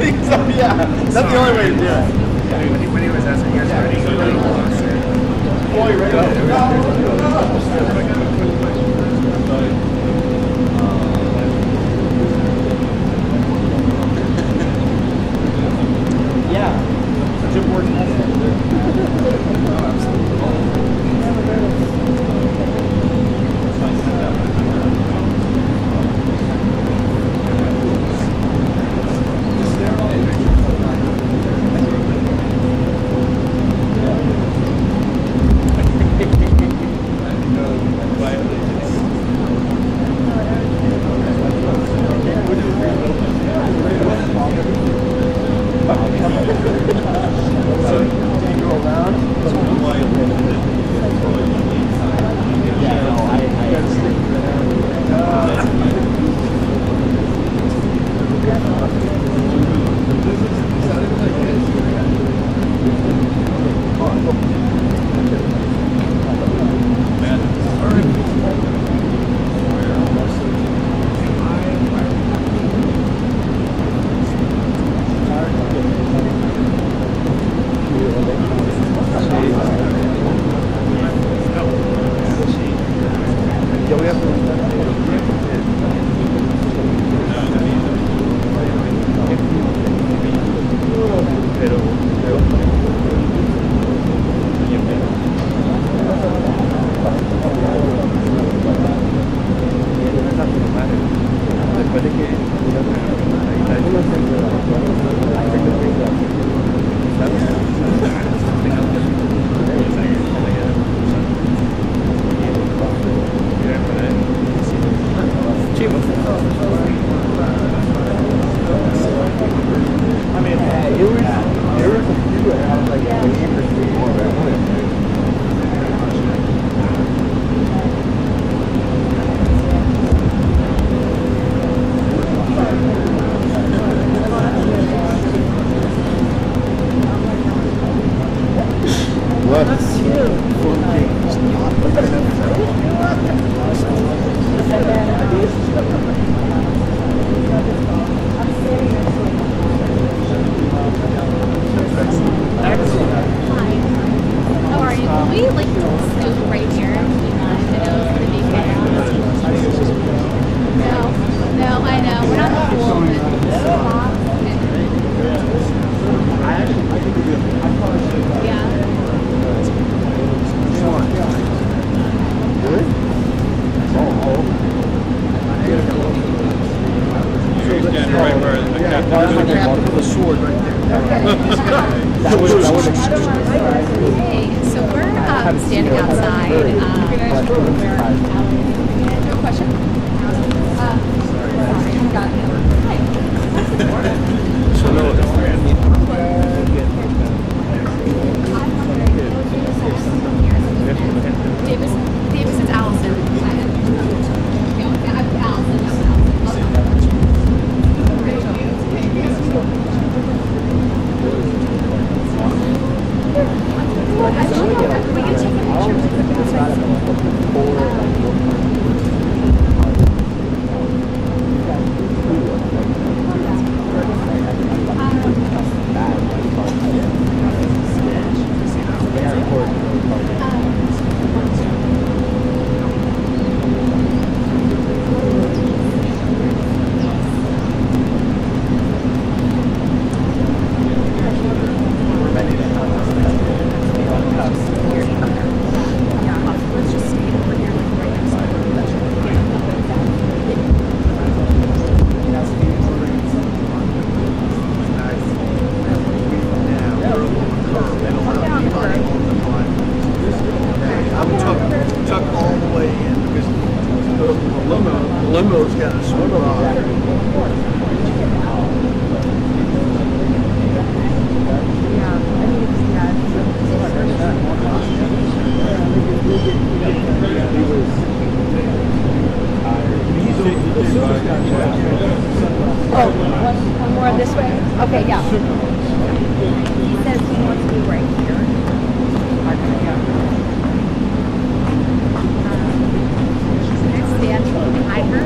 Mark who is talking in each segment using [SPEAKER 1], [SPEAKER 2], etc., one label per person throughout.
[SPEAKER 1] Yeah, that's the only way to do it.
[SPEAKER 2] When he was asking you guys ready,
[SPEAKER 1] Oh, you ready? Yeah. It's important.
[SPEAKER 3] Limo's got a swim rod.
[SPEAKER 4] Oh, one more this way? Okay, yeah. He says he wants to be right here. Next stand behind her.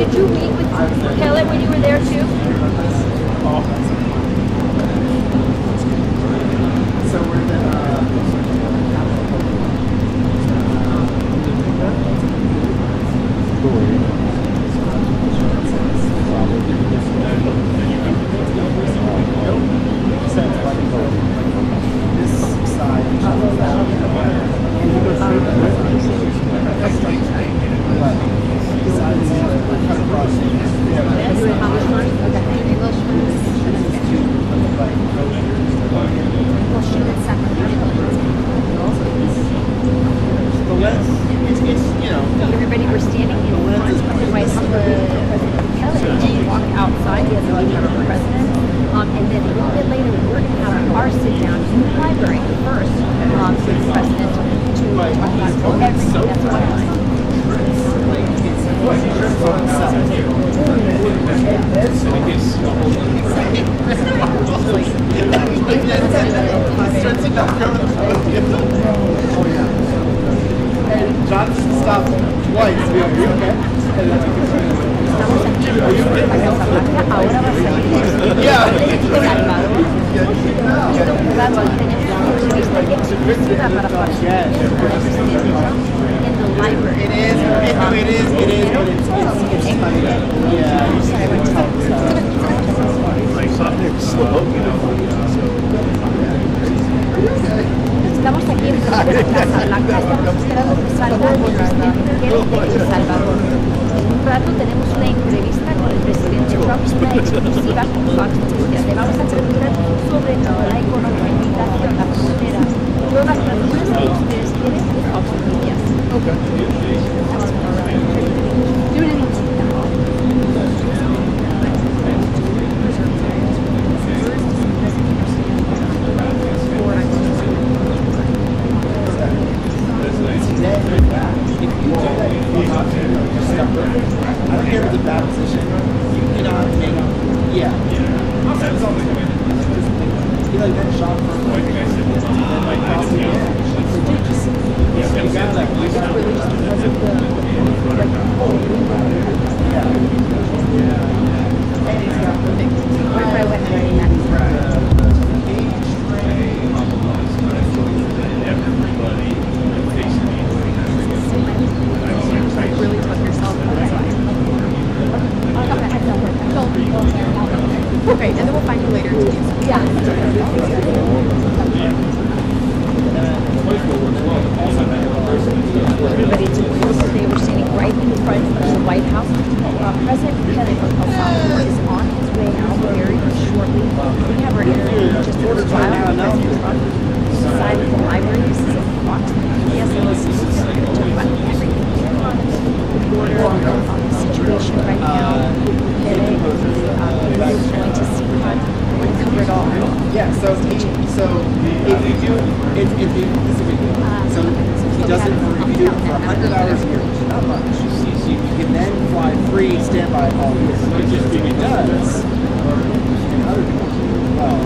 [SPEAKER 4] Did you meet with Bukele when you were there too?
[SPEAKER 3] So we're this side.
[SPEAKER 4] Everybody were standing in first city president to everything that's going on.
[SPEAKER 3] And Johnson stopped twice. Are you okay?
[SPEAKER 4] Estamos aquí en la Casa Blanca, ahora va a ser
[SPEAKER 3] Yeah.
[SPEAKER 4] Salvador, jugando al tener una entrevista exclusiva para President Trump in the library.
[SPEAKER 3] It is, but it's funny. Yeah, you see every
[SPEAKER 4] Estamos aquí en la Casa Blanca, estamos esperando que salga el presidente Bukele de Salvador. En un rato tenemos una entrevista con el presidente Trump, una exclusiva con Fox Noticias. Le vamos a preguntar sobre la economía, la migración, la frontera, todas las preguntas que ustedes tienen de Fox Noticias. De una visita.
[SPEAKER 3] I don't care if it's a bad position. You cannot make. Yeah. He like got shot for like possibly.
[SPEAKER 5] Okay, and then we'll find you later.
[SPEAKER 4] Everybody took notice that they were sitting right in front of the White House. President Bukele from El Salvador is on his way out very shortly. We have our interview just a little while. President Trump inside of the library. This is a Fox Media exclusive. We're going to talk about everything going on the border, on the situation right now. Bukele is going to see how we cover it all.
[SPEAKER 3] Yeah. So if you do, if you this is a big deal. So he does it for you do it for 100 hours a year, which is not much. You can then fly free standby all year. Which is what he does. And other people do as well.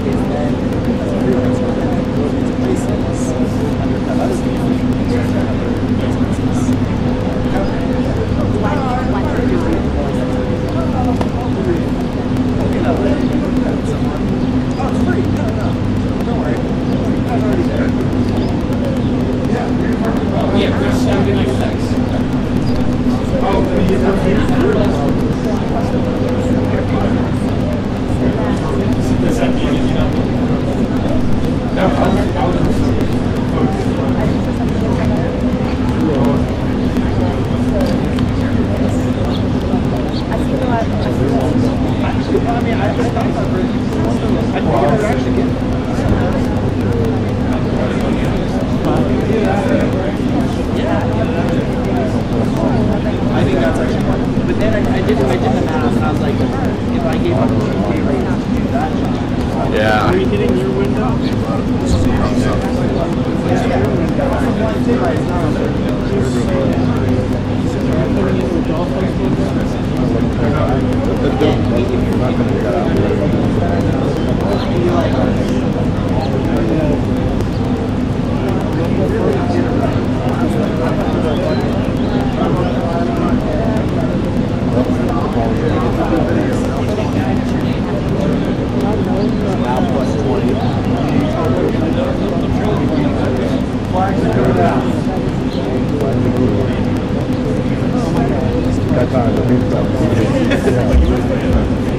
[SPEAKER 3] Is then freelance work and go into places undercut other people.
[SPEAKER 4] Why do you want to do it?
[SPEAKER 3] Oh, it's free. No. Don't worry. I'm already there.
[SPEAKER 1] Yeah, there's something like that.
[SPEAKER 3] I think that's actually part of it. But then I did the math and I was like, if I gave up the pay rate to do that job.
[SPEAKER 6] Yeah.
[SPEAKER 1] Are you hitting your window? Ready?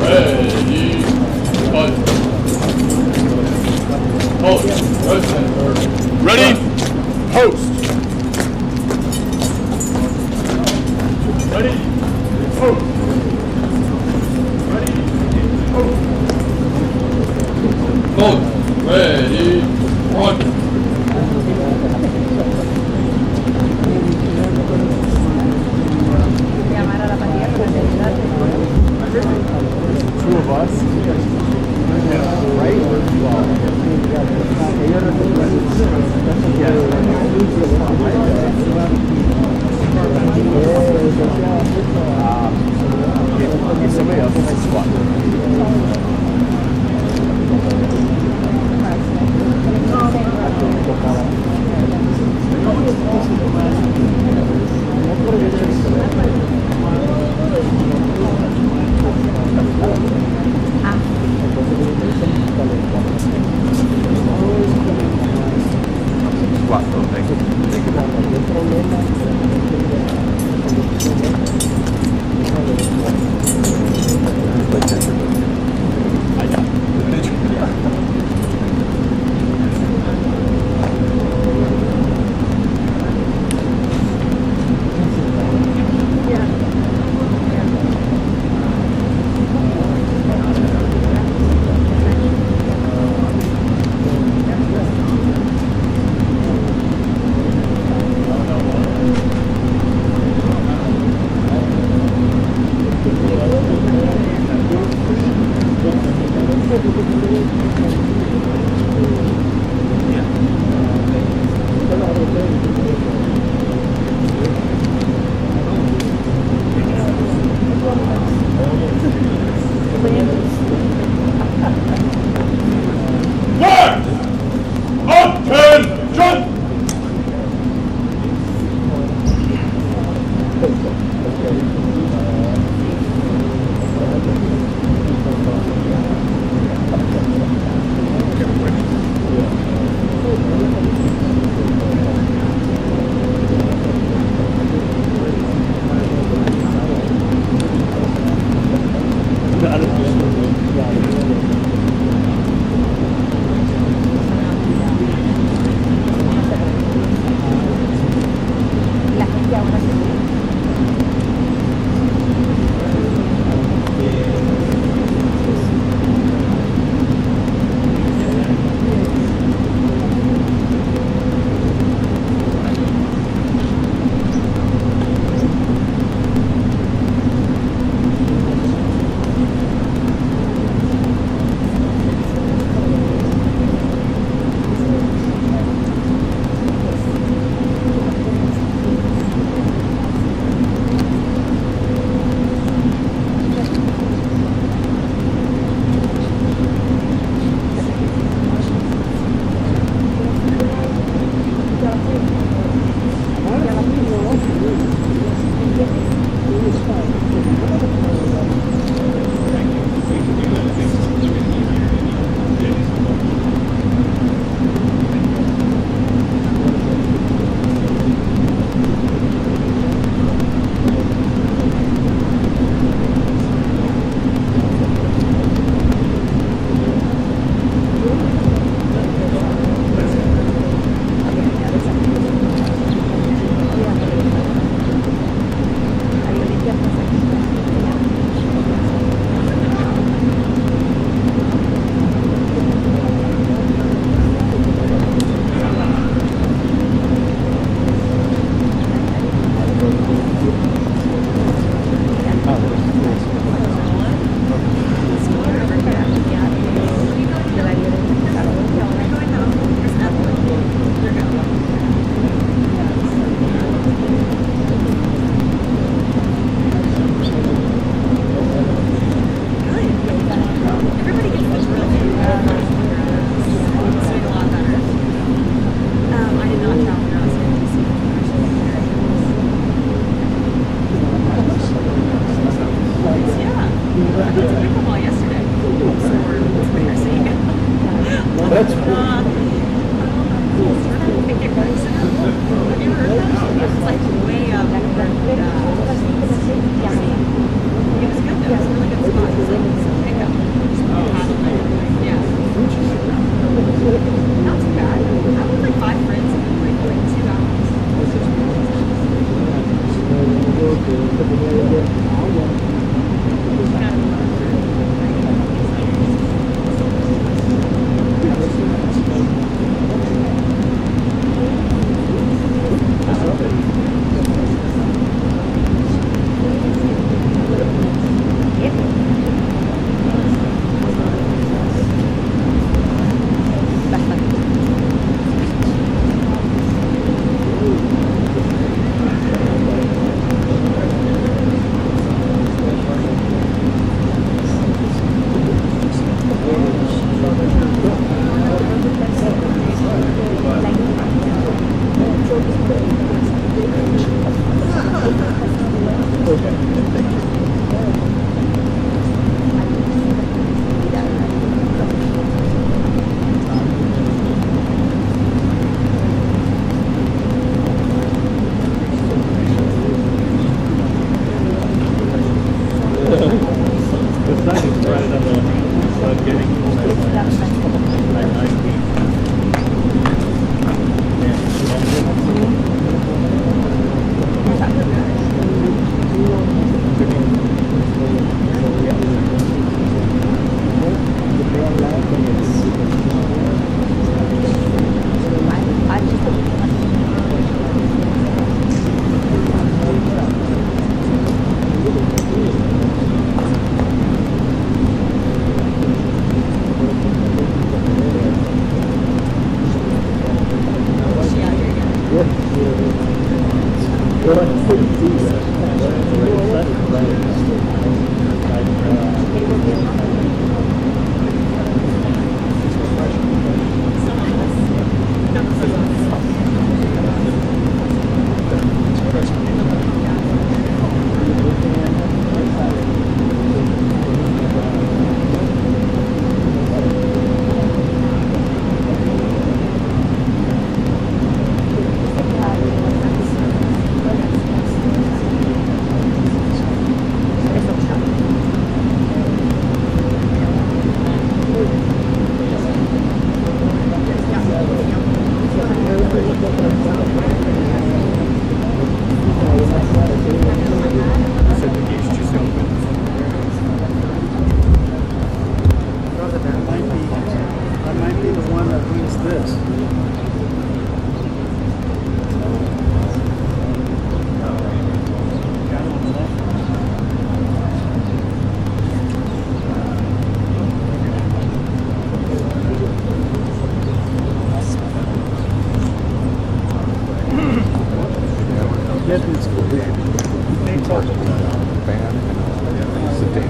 [SPEAKER 1] Ready. Cut. Hold.
[SPEAKER 6] Ready? Post.
[SPEAKER 1] Ready. Hold. Ready. Hold. Hold. Ready. One.
[SPEAKER 4] Llamar a la partida para terminar.
[SPEAKER 3] Two of us. Right? If somebody else is squat.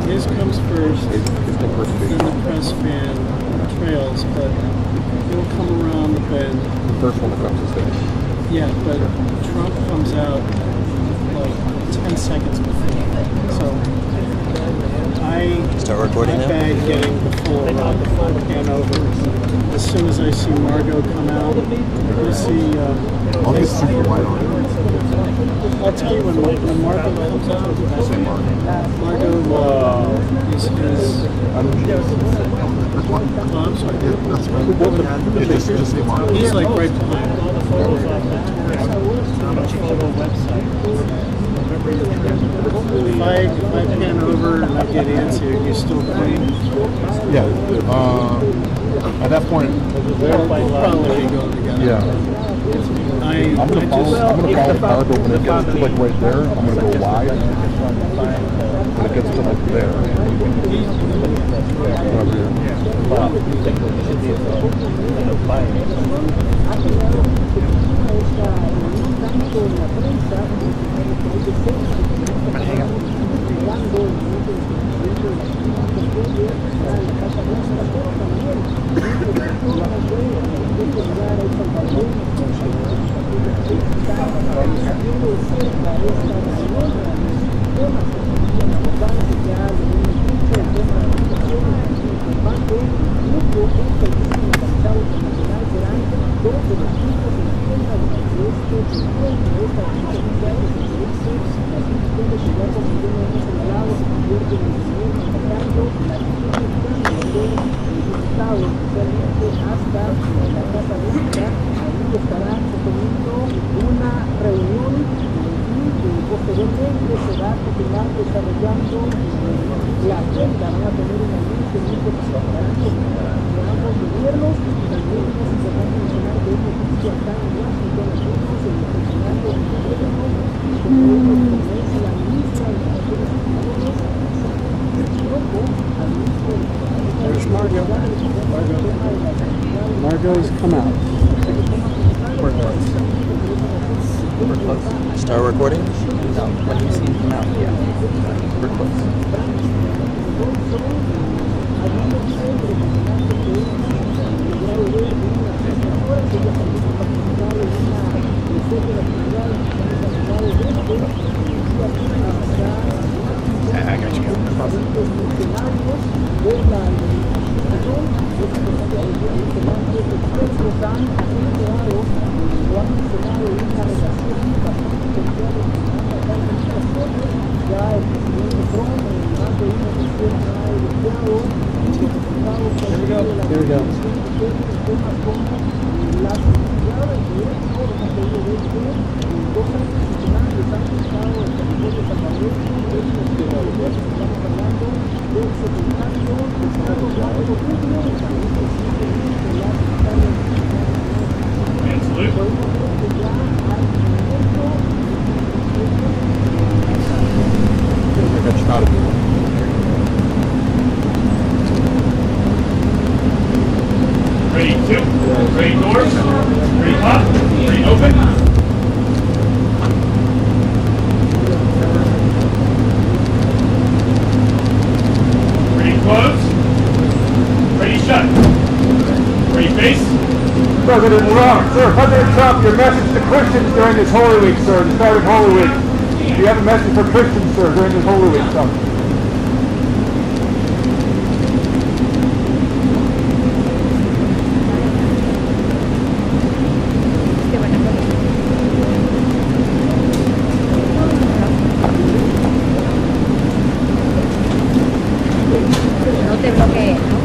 [SPEAKER 7] His comes first, then the press van trails, but he'll come around the bend.
[SPEAKER 6] The first one that comes is this.
[SPEAKER 7] Yeah, but Trump comes out like 10 seconds before. So
[SPEAKER 8] Start recording
[SPEAKER 7] I
[SPEAKER 8] now?
[SPEAKER 7] bag getting before Hanover. As soon as I see Margot come out, you see.
[SPEAKER 6] I'll get super wide on it.
[SPEAKER 7] I'll tell you when Margot comes out. Margot is his. Oh, I'm sorry. He's like right behind. If I pan over and I get into, you still playing?
[SPEAKER 6] Yeah. At that point,
[SPEAKER 7] We'll probably be going together.
[SPEAKER 6] yeah.
[SPEAKER 7] I'm
[SPEAKER 6] I'm gonna follow Margot when it gets to like right there. I'm gonna go wide. When it gets to like there. Over here. There's Margot. Margot's come out.
[SPEAKER 8] We're close. We're close. Start recording? No, when you see him come out, yeah. We're close.
[SPEAKER 2] I got you.
[SPEAKER 9] Ya el presidente Trump, en más de una sesión, ha elogiado
[SPEAKER 3] we go.
[SPEAKER 1] And salute.
[SPEAKER 6] That's not a good one.
[SPEAKER 1] Ready, two. Ready, doors. Ready, pop. Ready, open. Ready, close. Ready, shut. Ready, face.
[SPEAKER 9] President Trump, sir, President Trump, your message to Christians during this Holy Week, sir, the start of Holy Week. Do you have a message for Christians, sir, during this Holy Week, sir?
[SPEAKER 4] No te bloquees, ¿no?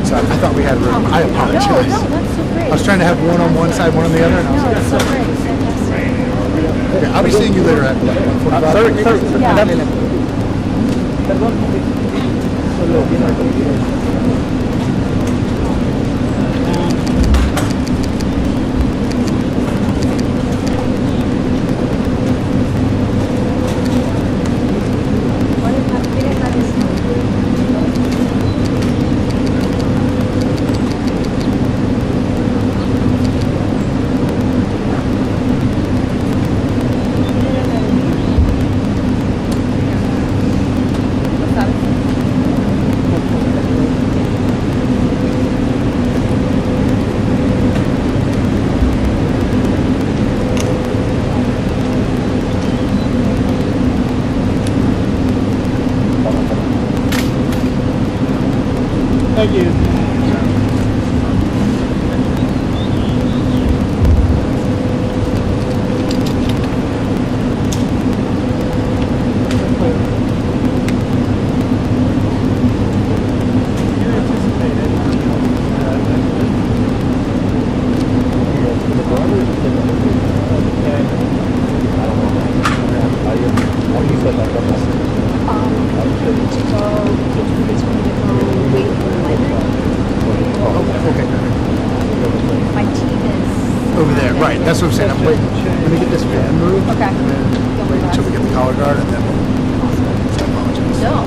[SPEAKER 8] Sorry, I thought we had room. I apologize.
[SPEAKER 4] No, that's so great.
[SPEAKER 8] I was trying to have one on one side, one on the other, and I was
[SPEAKER 4] No,
[SPEAKER 8] like,
[SPEAKER 4] it's so great. It's fantastic.
[SPEAKER 8] okay, I'll be seeing you later at 45.
[SPEAKER 4] Yeah.
[SPEAKER 3] Thank you. My team is
[SPEAKER 8] Over there, right. That's what I'm saying. I'm waiting. Let me get this fan moved.
[SPEAKER 4] okay.
[SPEAKER 8] Wait until we get the collar guard and then I apologize.
[SPEAKER 4] No.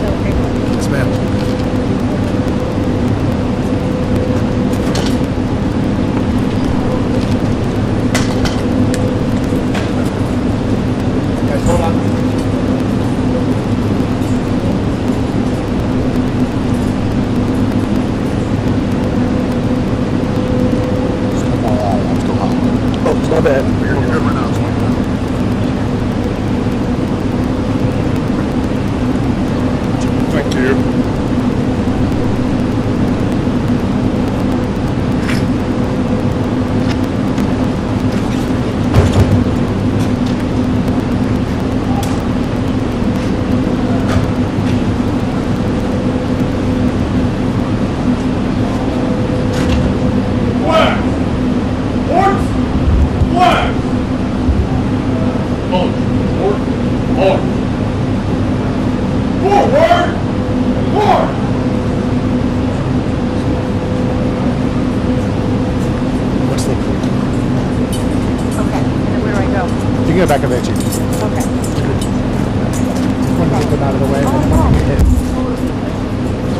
[SPEAKER 4] So great.
[SPEAKER 8] Yes, ma'am. Guys, hold on. Still hot. Oh, it's not bad. You're good right now. It's fine.
[SPEAKER 6] Thank you.
[SPEAKER 1] Flag. Horse. Flag. March. Forward. March. Forward. March.
[SPEAKER 8] What's the...
[SPEAKER 4] Okay. And then where do I go?
[SPEAKER 8] You can go back up there, Chief.
[SPEAKER 4] Okay.
[SPEAKER 8] Want to get them out of the way.
[SPEAKER 4] Oh,
[SPEAKER 8] and then
[SPEAKER 4] wow.
[SPEAKER 8] when you get hit.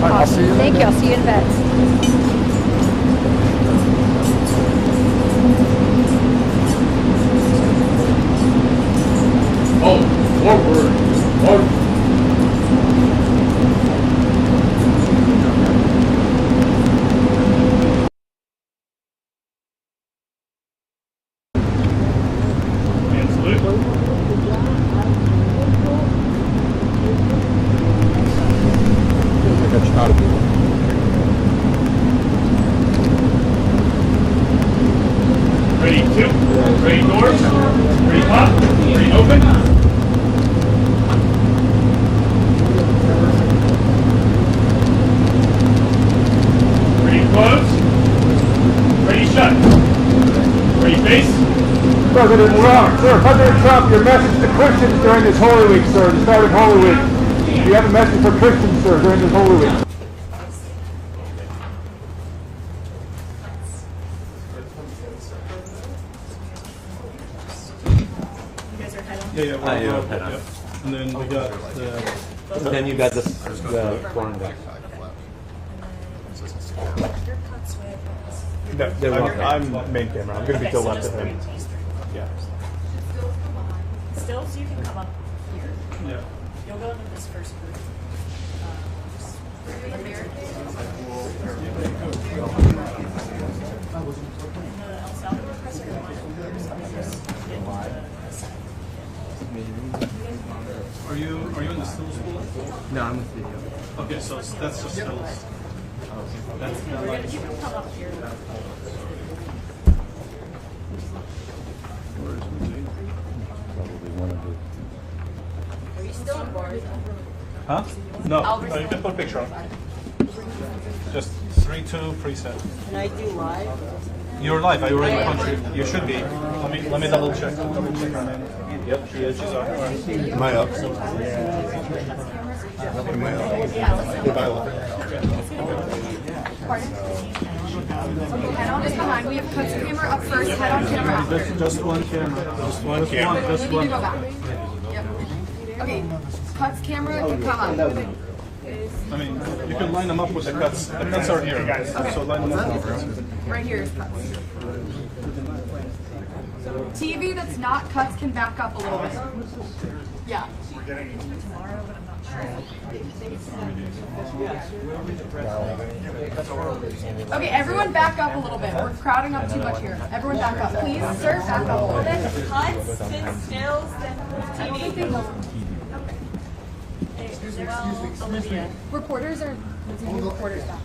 [SPEAKER 8] All right, I'll see you.
[SPEAKER 4] Thank you. I'll see you in bed.
[SPEAKER 1] Oh, forward. March. And salute.
[SPEAKER 6] That's not a good one.
[SPEAKER 1] Ready, two. Ready, doors. Ready, pop. Ready, open. close. Ready, shut. Ready, face.
[SPEAKER 9] President Trump, sir, President Trump, your message to Christians during this Holy Week, sir, the start of Holy Week. Do you have a message for Christians, sir, during this Holy Week?
[SPEAKER 7] Yeah,
[SPEAKER 8] head on.
[SPEAKER 7] And then we got the.
[SPEAKER 8] Then you got the foreign guy.
[SPEAKER 2] No, I'm main camera. I'm going to be to the left of him. Yeah.
[SPEAKER 10] Still, so you can come up here.
[SPEAKER 7] Yeah.
[SPEAKER 10] You'll go into this first group. The El Salvador president
[SPEAKER 7] Are you in the stills school?
[SPEAKER 8] No, I'm with video.
[SPEAKER 7] Okay, so that's just stills.
[SPEAKER 10] you can come up here. Are you still on board?
[SPEAKER 2] Huh? No. Oh, you can put a picture on. Just 3-2 preset.
[SPEAKER 10] Can I do live?
[SPEAKER 2] You're live. I already punched you. You should be. Let me double check. Double check her name. Yep, she is. She's on.
[SPEAKER 6] Am I up? Am I up? If I up.
[SPEAKER 5] Head on is behind. We have cuts camera up first. Head on camera out.
[SPEAKER 7] Just one camera. Just one camera.
[SPEAKER 5] We need to go back. Yep. Okay. Cuts camera can come up.
[SPEAKER 2] I mean, you can line them up with the cuts. The cuts are here. So line them up.
[SPEAKER 5] Right here is cuts. TV that's not cuts can back up a little bit. Yeah. Okay, everyone back up a little bit. We're crowding up too much here. Everyone back up. Please, sir, back up a little bit.
[SPEAKER 10] Cuts, then stills, then TV. Well, Olivia.
[SPEAKER 5] Reporters are reporters back.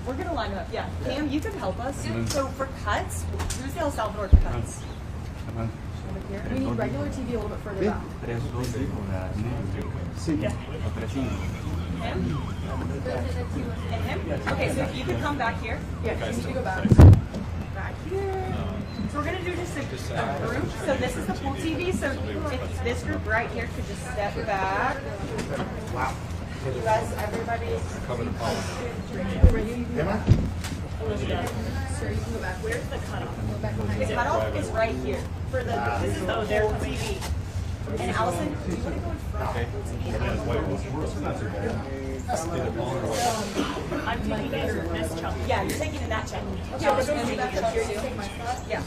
[SPEAKER 10] We're going to line them up. Yeah. Cam, you can help us. So for cuts, who's the El Salvador cuts?
[SPEAKER 5] We need regular TV a little bit further back.
[SPEAKER 10] Him? And him? Okay, so if you could come back here.
[SPEAKER 5] Yeah, you need to go back.
[SPEAKER 10] Back here. So we're going to do just a group. So this is the pool TV. So if this group right here could just step back. Wow. You guys, everybody. Olivia.
[SPEAKER 5] Sir, you can go back.
[SPEAKER 10] Where's the cutoff?
[SPEAKER 5] Go back behind.
[SPEAKER 10] The cutoff is right here. For the this is the their TV. And Allison, do you want to go in front? I'm taking it in this chunk. Yeah, you're taking in that chunk. Yeah, we're going to take that chunk. Yeah.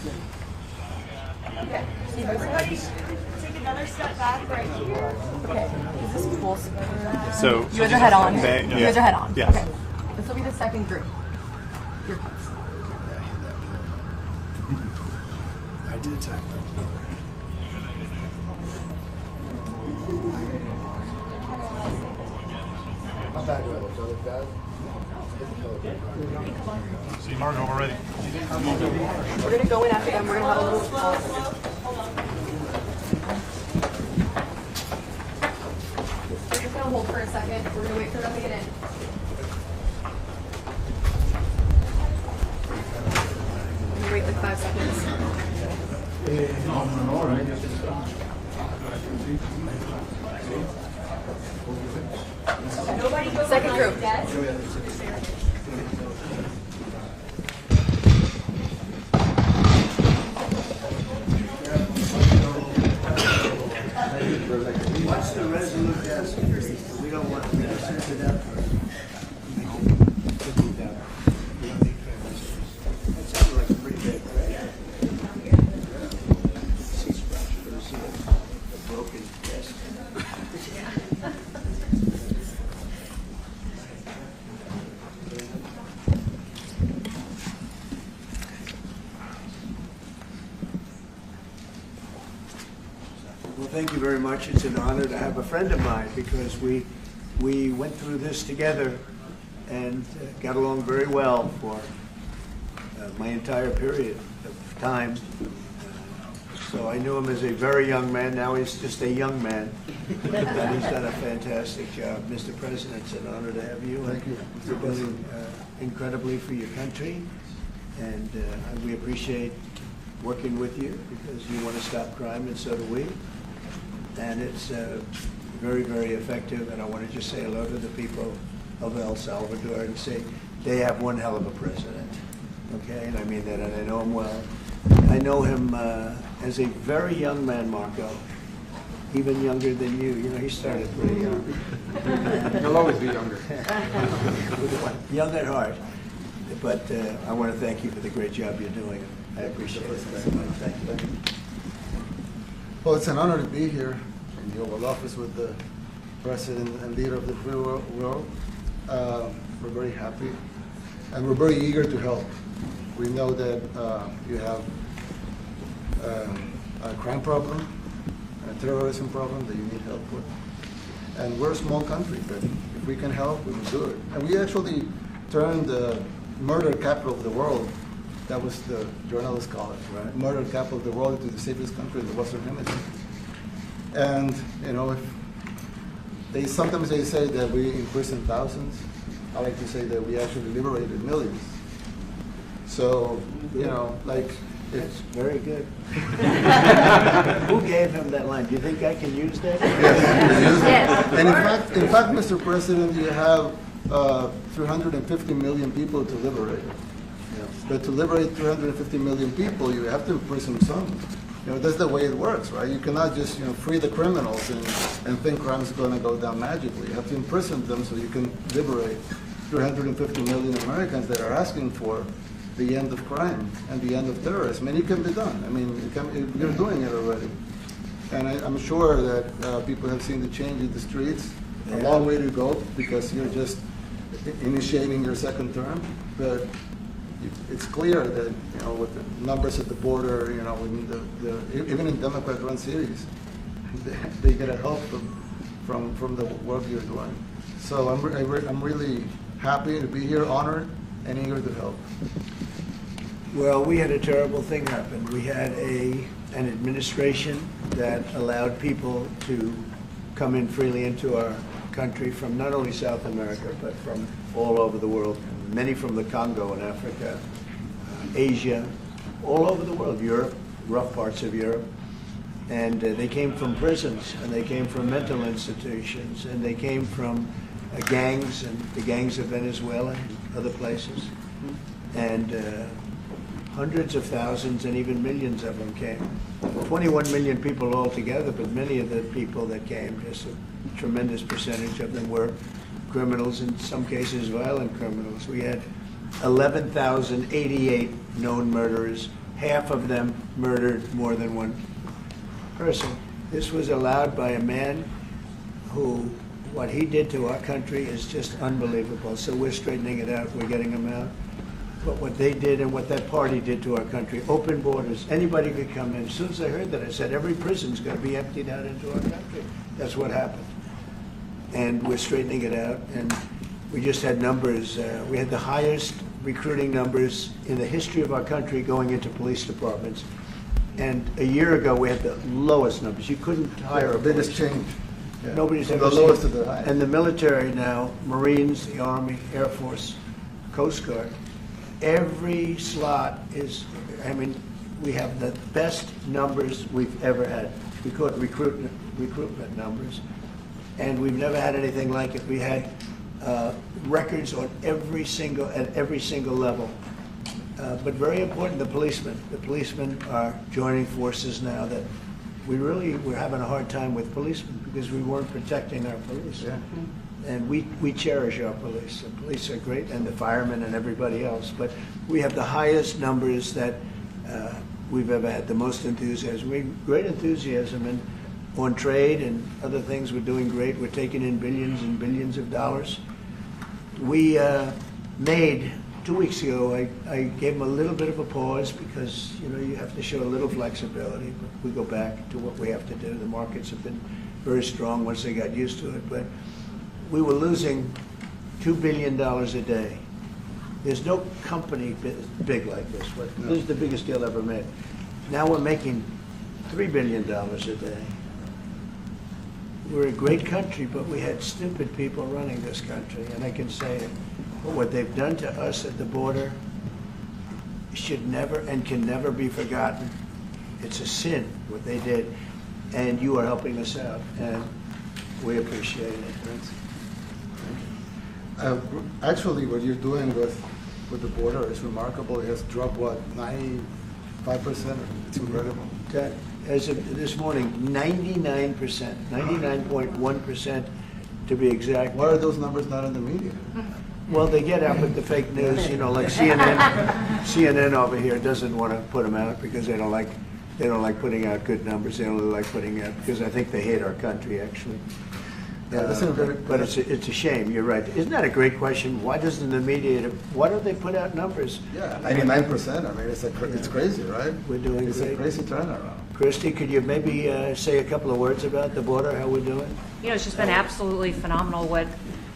[SPEAKER 10] Okay. Everybody take another step back right here.
[SPEAKER 5] Okay. Is this full?
[SPEAKER 2] So
[SPEAKER 5] You guys are head on. You
[SPEAKER 2] yeah.
[SPEAKER 5] guys are head on.
[SPEAKER 2] Yes.
[SPEAKER 5] Okay. This will be the second group. Your cuts.
[SPEAKER 3] I did attack them. How bad do I look? Do I look bad?
[SPEAKER 2] See Margo already.
[SPEAKER 5] We're going to go in after them. We're going to have a little pause. We're just going to hold for a second. We're going to wait for them to get in. We're going to wait like 5 seconds. Second group.
[SPEAKER 3] What's the resolute desk? We don't want to set it up. That sounded like a pretty bad crash. A broken desk. Well, thank you very much. It's an honor to have a friend of mine because we went through this together and got along very well for my entire period of time.
[SPEAKER 11] So I knew him as a very young man. Now he's just a young man. And he's done a fantastic job. Mr. President, it's an honor to have you.
[SPEAKER 6] Thank you.
[SPEAKER 11] You're doing incredibly for your country. And we appreciate working with you because you want to stop crime, and so do we. And it's very, very effective. And I want to just say hello to the people of El Salvador and say they have one hell of a president. Okay, and I mean that, and I know him well. I know him as a very young man, Marco, even younger than you. You know, he started pretty young.
[SPEAKER 6] He'll always be younger.
[SPEAKER 11] Young at heart. But I want to thank you for the great job you're doing. I appreciate it very much. Thank you.
[SPEAKER 12] Well, it's an honor to be here in the Oval Office with the President and leader of the free world. We're very happy, and we're very eager to help. We know that you have a crime problem, a terrorism problem that you need help with. And we're a small country, but if we can help, we will do it. And we actually turned the murder capital of the world, that was the journalists call it, right? Murder capital of the world, into the safest country in the Western Hemisphere. And, you know, sometimes they say that we imprison thousands. I like to say that we actually liberated millions. So, you know, like,
[SPEAKER 11] it's very good. Who gave him that line? Do you think I can use that?
[SPEAKER 12] Yes. And in fact, Mr. President, you have 350 million people to liberate.
[SPEAKER 11] Yeah.
[SPEAKER 12] But to liberate 350 million people, you have to imprison some. You know, that's the way it works, right? You cannot just, you know, free the criminals and think crime is going to go down magically. You have to imprison them so you can liberate 350 million Americans that are asking for the end of crime and the end of terrorism. And it can be done. I mean, you're doing it already. And I'm sure that people have seen the change in the streets. A long way to go because you're just initiating your second term. But it's clear that, you know, with the numbers at the border, you know, even in Democrat-run cities, they get a help from the work you're doing. So I'm really happy to be here, honored, and eager to help.
[SPEAKER 11] Well, we had a terrible thing happen. We had an administration that allowed people to come in freely into our country from not only South America, but from all over the world, many from the Congo in Africa, Asia, all over the world, Europe, rough parts of Europe. And they came from prisons, and they came from mental institutions, and they came from gangs, and the gangs of Venezuela and other places. And hundreds of thousands and even millions of them came. 21 million people altogether, but many of the people that came, just a tremendous percentage of them were criminals, in some cases violent criminals. We had 11,088 known murderers. Half of them murdered more than one person. This was allowed by a man who, what he did to our country is just unbelievable. So we're straightening it out, we're getting him out. But what they did and what that party did to our country, open borders, anybody could come in. As soon as I heard that, I said, every prison's going to be emptied out into our country. That's what happened. And we're straightening it out. And we just had numbers. We had the highest recruiting numbers in the history of our country going into police departments. And a year ago, we had the lowest numbers. You couldn't hire a
[SPEAKER 12] biggest
[SPEAKER 11] police.
[SPEAKER 12] change. Yeah.
[SPEAKER 11] Nobody's
[SPEAKER 12] From
[SPEAKER 11] ever
[SPEAKER 12] the
[SPEAKER 11] seen
[SPEAKER 12] lowest
[SPEAKER 11] it.
[SPEAKER 12] to the highest.
[SPEAKER 11] And the military now, Marines, the Army, Air Force, Coast Guard, every slot is, I mean, we have the best numbers we've ever had. We call it recruitment numbers. And we've never had anything like it. We had records on at every single level. But very important, the policemen. The policemen are joining forces now that we're having a hard time with policemen because we weren't protecting our police.
[SPEAKER 12] Yeah.
[SPEAKER 11] And we cherish our police. The police are great, and the firemen and everybody else. But we have the highest numbers that we've ever had, the most enthusiasm. We have great enthusiasm and on trade and other things. We're doing great. We're taking in billions and billions of dollars. We made, 2 weeks ago, I gave them a little bit of a pause because, you know, you have to show a little flexibility. But we go back to what we have to do. The markets have been very strong once they got used to it. But we were losing $2 billion a day. There's no company big like this, but this is the biggest deal ever made. Now we're making $3 billion a day. We're a great country, but we had stupid people running this country, and I can say it. But what they've done to us at the border should never and can never be forgotten. It's a sin, what they did, and you are helping us out, and we appreciate it.
[SPEAKER 12] Actually, what you're doing with the border is remarkable. It has dropped, what, 95%? It's incredible.
[SPEAKER 11] As of this morning, 99%, 99.1% to be exact.
[SPEAKER 12] Why are those numbers not in the media?
[SPEAKER 11] Well, they get out with the fake news, you know, like CNN. CNN over here doesn't want to put them out because they don't like putting out good numbers. They only like putting out because I think they hate our country, actually.
[SPEAKER 12] Yeah,
[SPEAKER 11] but it's a shame. You're right. Isn't that a great question? Why doesn't the media? Why don't they put out numbers?
[SPEAKER 12] Yeah, 99%. I mean, it's crazy, right?
[SPEAKER 11] We're doing
[SPEAKER 12] It's
[SPEAKER 11] great.
[SPEAKER 12] a crazy turnaround.
[SPEAKER 11] Christy, could you maybe say a couple of words about the border? How we're doing?
[SPEAKER 13] You know, it's just been absolutely phenomenal what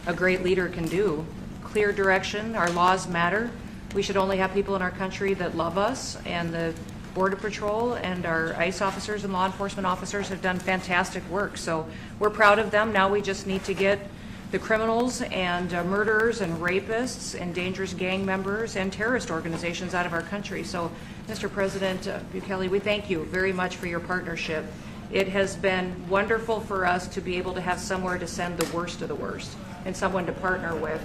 [SPEAKER 13] a great leader can do. Clear direction. Our laws matter. We should only have people in our country that love us, and the Border Patrol and our ICE officers and law enforcement officers have done fantastic work. So we're proud of them. Now we just need to get the criminals and murderers and rapists and dangerous gang members and terrorist organizations out of our country. So, Mr. President Bukele, we thank you very much for your partnership. It has been wonderful for us to be able to have somewhere to send the worst of the worst and someone to partner with.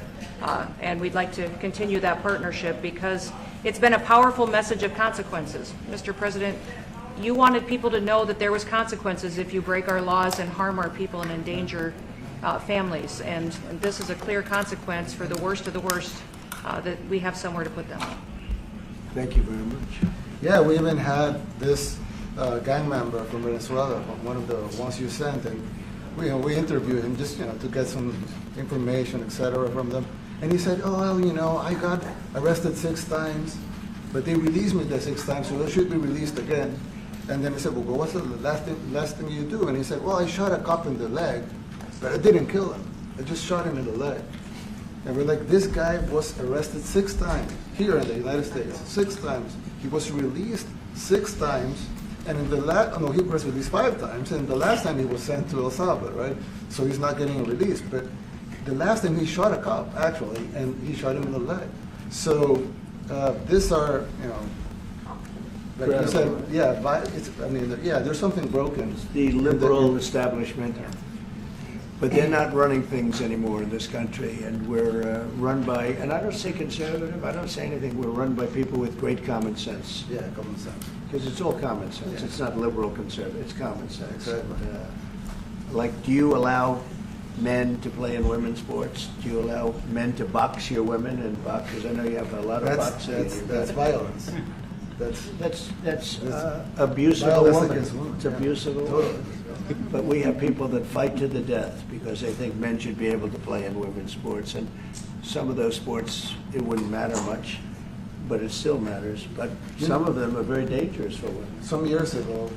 [SPEAKER 13] And we'd like to continue that partnership because it's been a powerful message of consequences. Mr. President, you wanted people to know that there was consequences if you break our laws and harm our people and endanger families. And this is a clear consequence for the worst of the worst that we have somewhere to put them.
[SPEAKER 11] Thank you very much.
[SPEAKER 12] Yeah, we even had this gang member from Venezuela, one of the ones you sent, and we interviewed him just to get some information, etc. from them. And he said, oh, well, I got arrested 6 times, but they released me the 6th time, so I should be released again. And then I said, well, what's the last thing you do? And he said, well, I shot a cop in the leg, but I didn't kill him. I just shot him in the leg. And we're like, this guy was arrested 6 times here in the United States, 6 times. He was released 6 times, and in the he was released 5 times, and the last time he was sent to El Salvador, right? So he's not getting released. But the last time he shot a cop, actually, and he shot him in the leg. So these are, like you said, there's something broken.
[SPEAKER 11] It's the liberal establishment. But they're not running things anymore in this country, and we're run by, and I don't say conservative, I don't say anything, we're run by people with great common sense.
[SPEAKER 12] Yeah, common sense.
[SPEAKER 11] Because it's all common sense.
[SPEAKER 12] Yeah.
[SPEAKER 11] It's not liberal conservative, it's common sense.
[SPEAKER 12] Exactly.
[SPEAKER 11] Like, do you allow men to play in women's sports? Do you allow men to box your women and box? Because I know you have a lot of boxing.
[SPEAKER 12] That's violence.
[SPEAKER 11] That's abuse of a woman. It's abuse of a woman. But we have people that fight to the death because they think men should be able to play in women's sports. And some of those sports, it wouldn't matter much, but it still matters. But some of them are very dangerous for women.
[SPEAKER 12] Some years ago,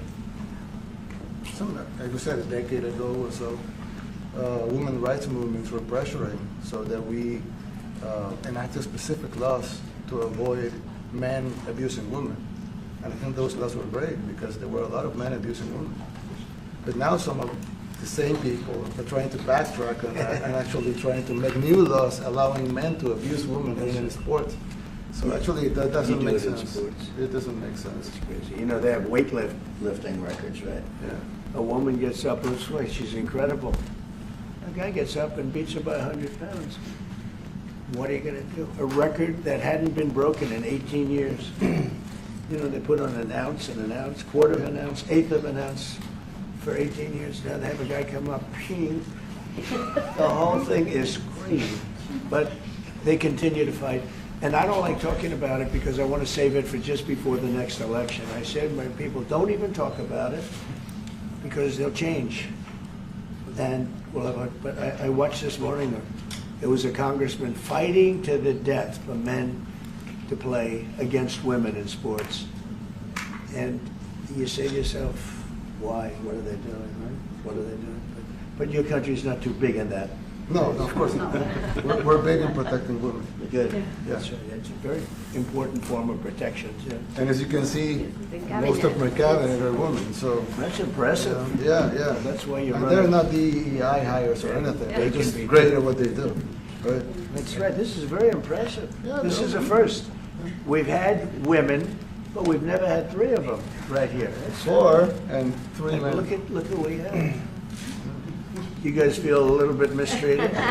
[SPEAKER 12] like you said, a decade ago or so, women rights movements were pressuring so that we enacted specific laws to avoid men abusing women. And I think those laws were great because there were a lot of men abusing women. But now some of the same people are trying to backtrack on that and actually trying to make new laws allowing men to abuse women in sports. So actually that doesn't make sense. It doesn't make sense.
[SPEAKER 11] It's crazy. They have weightlifting records, right?
[SPEAKER 12] Yeah.
[SPEAKER 11] A woman gets up, looks like she's incredible. A guy gets up and beats her by 100 pounds. What are you going to do? A record that hadn't been broken in 18 years. They put on an ounce, quarter of an ounce, eighth of an ounce for 18 years. Now they have a guy come up, ping. The whole thing is crazy. But they continue to fight. And I don't like talking about it because I want to save it for just before the next election. I said to my people, don't even talk about it because they'll change. And but I watched this morning, there was a congressman fighting to the death for men to play against women in sports. And you say to yourself, why? What are they doing, right? What are they doing? But your country's not too big in that.
[SPEAKER 12] No, of course not. We're big in protecting women.
[SPEAKER 11] Good. That's right. It's a very important form of protection, too.
[SPEAKER 12] And as you can see, most of my cabinet are women, so.
[SPEAKER 11] That's impressive.
[SPEAKER 12] Yeah.
[SPEAKER 11] That's why you're
[SPEAKER 12] And
[SPEAKER 11] running.
[SPEAKER 12] they're not DEI hires or anything.
[SPEAKER 11] They
[SPEAKER 12] They're
[SPEAKER 11] can
[SPEAKER 12] just
[SPEAKER 11] be
[SPEAKER 12] great at what they do. Right?
[SPEAKER 11] That's right. This is very impressive.
[SPEAKER 12] Yeah,
[SPEAKER 11] This
[SPEAKER 12] they're
[SPEAKER 11] is a
[SPEAKER 12] all-
[SPEAKER 11] first. We've had women, but we've never had 3 of them right here. That's
[SPEAKER 12] 4 and 3
[SPEAKER 11] And
[SPEAKER 12] men.
[SPEAKER 11] look what we have. You guys feel a little bit mistreated? That's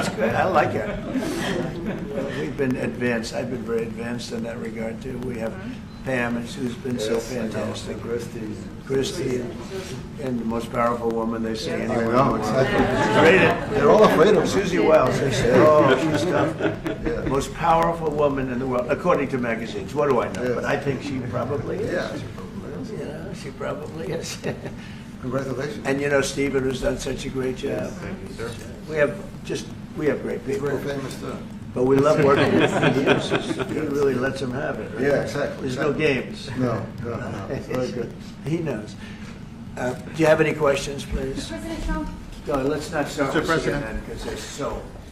[SPEAKER 11] good. I like it. We've been advanced. I've been very advanced in that regard too. We have Pam, who's been so
[SPEAKER 12] Yes, I know.
[SPEAKER 11] fantastic.
[SPEAKER 12] Christy.
[SPEAKER 11] And the most powerful woman they see
[SPEAKER 12] I
[SPEAKER 11] anywhere.
[SPEAKER 12] know, exactly.
[SPEAKER 11] They're all afraid of her. Susie
[SPEAKER 12] her.
[SPEAKER 11] Wells. They say, oh, she's tough.
[SPEAKER 12] Yeah.
[SPEAKER 11] Most powerful woman in the world, according to magazines. What do I know?
[SPEAKER 12] Yes.
[SPEAKER 11] But I think she probably is.
[SPEAKER 12] Yeah.
[SPEAKER 11] You know, she probably is.
[SPEAKER 12] Congratulations.
[SPEAKER 11] And you know, Stephen has done such a great job. We have great
[SPEAKER 12] He's
[SPEAKER 11] people.
[SPEAKER 12] very famous too.
[SPEAKER 11] But we love working with him. He really lets them have it. Right?
[SPEAKER 12] Yeah, exactly.
[SPEAKER 11] There's no games.
[SPEAKER 12] No. It's very good.
[SPEAKER 11] He knows. Do you have any questions, please?
[SPEAKER 5] President Trump.
[SPEAKER 11] No, let's not start
[SPEAKER 1] Mr.
[SPEAKER 11] with
[SPEAKER 1] President.
[SPEAKER 11] CNN because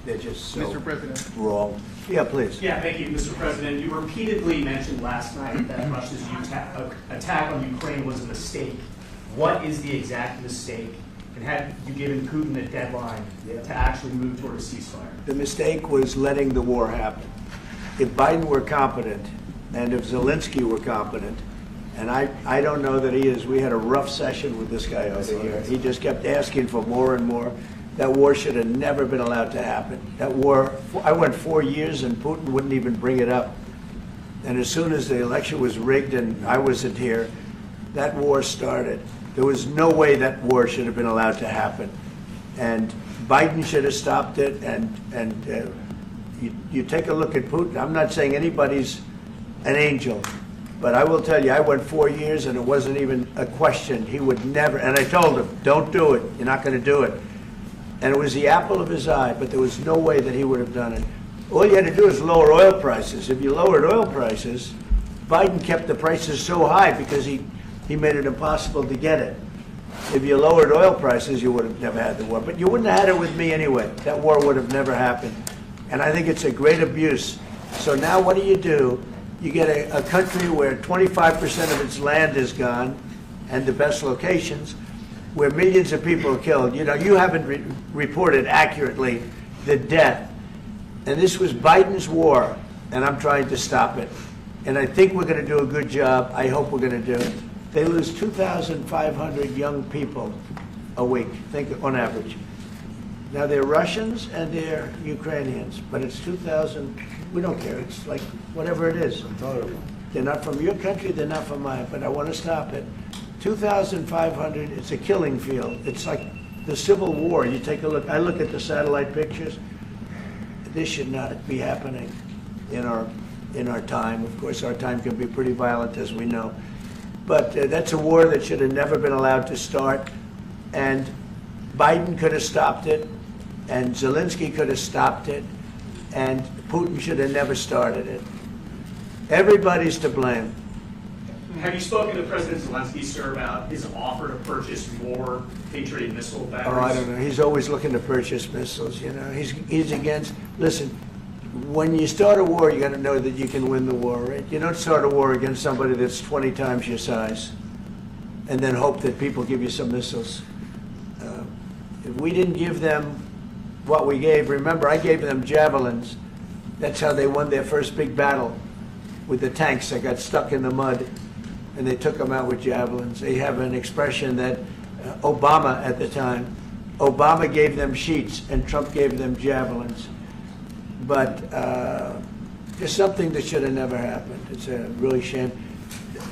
[SPEAKER 11] they're just so
[SPEAKER 1] Mr. President.
[SPEAKER 11] wrong. Yeah, please.
[SPEAKER 14] Yeah, thank you, Mr. President. You repeatedly mentioned last night that Russia's attack on Ukraine was a mistake. What is the exact mistake? And had you given Putin a deadline to actually move toward a ceasefire?
[SPEAKER 11] The mistake was letting the war happen. If Biden were competent, and if Zelensky were competent, and I don't know that he is. We had a rough session with this guy over here. He just kept asking for more and more. That war should have never been allowed to happen. That war, I went 4 years and Putin wouldn't even bring it up. And as soon as the election was rigged and I wasn't here, that war started. There was no way that war should have been allowed to happen. And Biden should have stopped it. And you take a look at Putin. I'm not saying anybody's an angel. But I will tell you, I went 4 years and it wasn't even a question. He would never, and I told him, don't do it. You're not going to do it. And it was the apple of his eye, but there was no way that he would have done it. All you had to do is lower oil prices. If you lowered oil prices, Biden kept the prices so high because he made it impossible to get it. If you lowered oil prices, you would have never had the war. But you wouldn't have had it with me anyway. That war would have never happened. And I think it's a great abuse. So now what do? You get a country where 25% of its land is gone, and the best locations, where millions of people are killed. You know, you haven't reported accurately the death. And this was Biden's war, and I'm trying to stop it. And I think we're going to do a good job. I hope we're going to do it. They lose 2,500 young people a week, think on average. Now they're Russians and they're Ukrainians, but it's 2,000. We don't care. It's like whatever it is. They're not from your country. They're not from mine. But I want to stop it. 2,500. It's a killing field. It's like the Civil War. You take a look. I look at the satellite pictures. This should not be happening in our time. Of course, our time can be pretty violent, as we know. But that's a war that should have never been allowed to start. And Biden could have stopped it, and Zelensky could have stopped it, and Putin should have never started it. Everybody's to blame.
[SPEAKER 14] Have you spoken to President Zelensky, sir, about his offer to purchase more Patriot missile batteries?
[SPEAKER 11] Oh, I don't know. He's always looking to purchase missiles, you know. He's against, listen, when you start a war, you got to know that you can win the war, right? You don't start a war against somebody that's 20 times your size and then hope that people give you some missiles. If we didn't give them what we gave, remember, I gave them javelins. That's how they won their first big battle with the tanks that got stuck in the mud, and they took them out with javelins. They have an expression that Obama at the time, Obama gave them sheets and Trump gave them javelins. But just something that should have never happened. It's a really shame.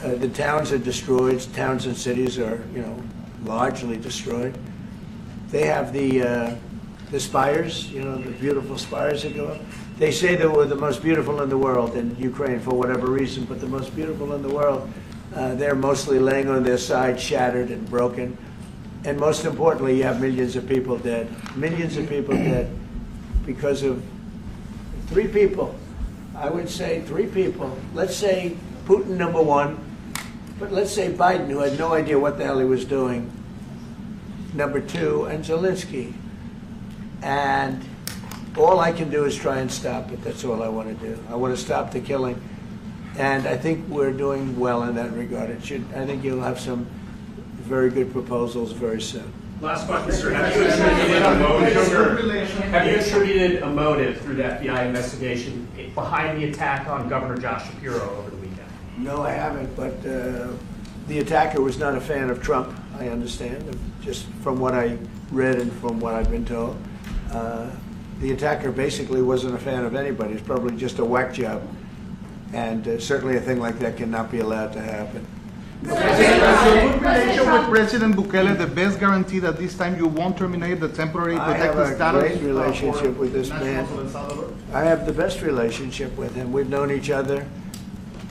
[SPEAKER 11] The towns are destroyed. Towns and cities are, you know, largely destroyed. They have the spires, you know, the beautiful spires that go up. They say they were the most beautiful in the world in Ukraine for whatever reason, but the most beautiful in the world, they're mostly laying on their side, shattered and broken. And most importantly, you have millions of people dead. Millions of people dead because of 3 people. I would say 3 people. Let's say Putin, number 1, but let's say Biden, who had no idea what the hell he was doing, number 2, and Zelensky. And all I can do is try and stop it. That's all I want to do. I want to stop the killing. And I think we're doing well in that regard. I think you'll have some very good proposals very soon.
[SPEAKER 14] Last question, sir. Have you attributed a motive through the FBI investigation behind the attack on Governor Josh Shapiro over the weekend?
[SPEAKER 11] No, I haven't, but the attacker was not a fan of Trump, I understand, just from what I read and from what I've been told. The attacker basically wasn't a fan of anybody. It's probably just a whack job. And certainly a thing like that cannot be allowed to happen.
[SPEAKER 6] Good relation with President Bukele, the best guarantee that this time you won't terminate the temporary protected status?
[SPEAKER 11] I have a great relationship with this man. I have the best relationship with him. We've known each other.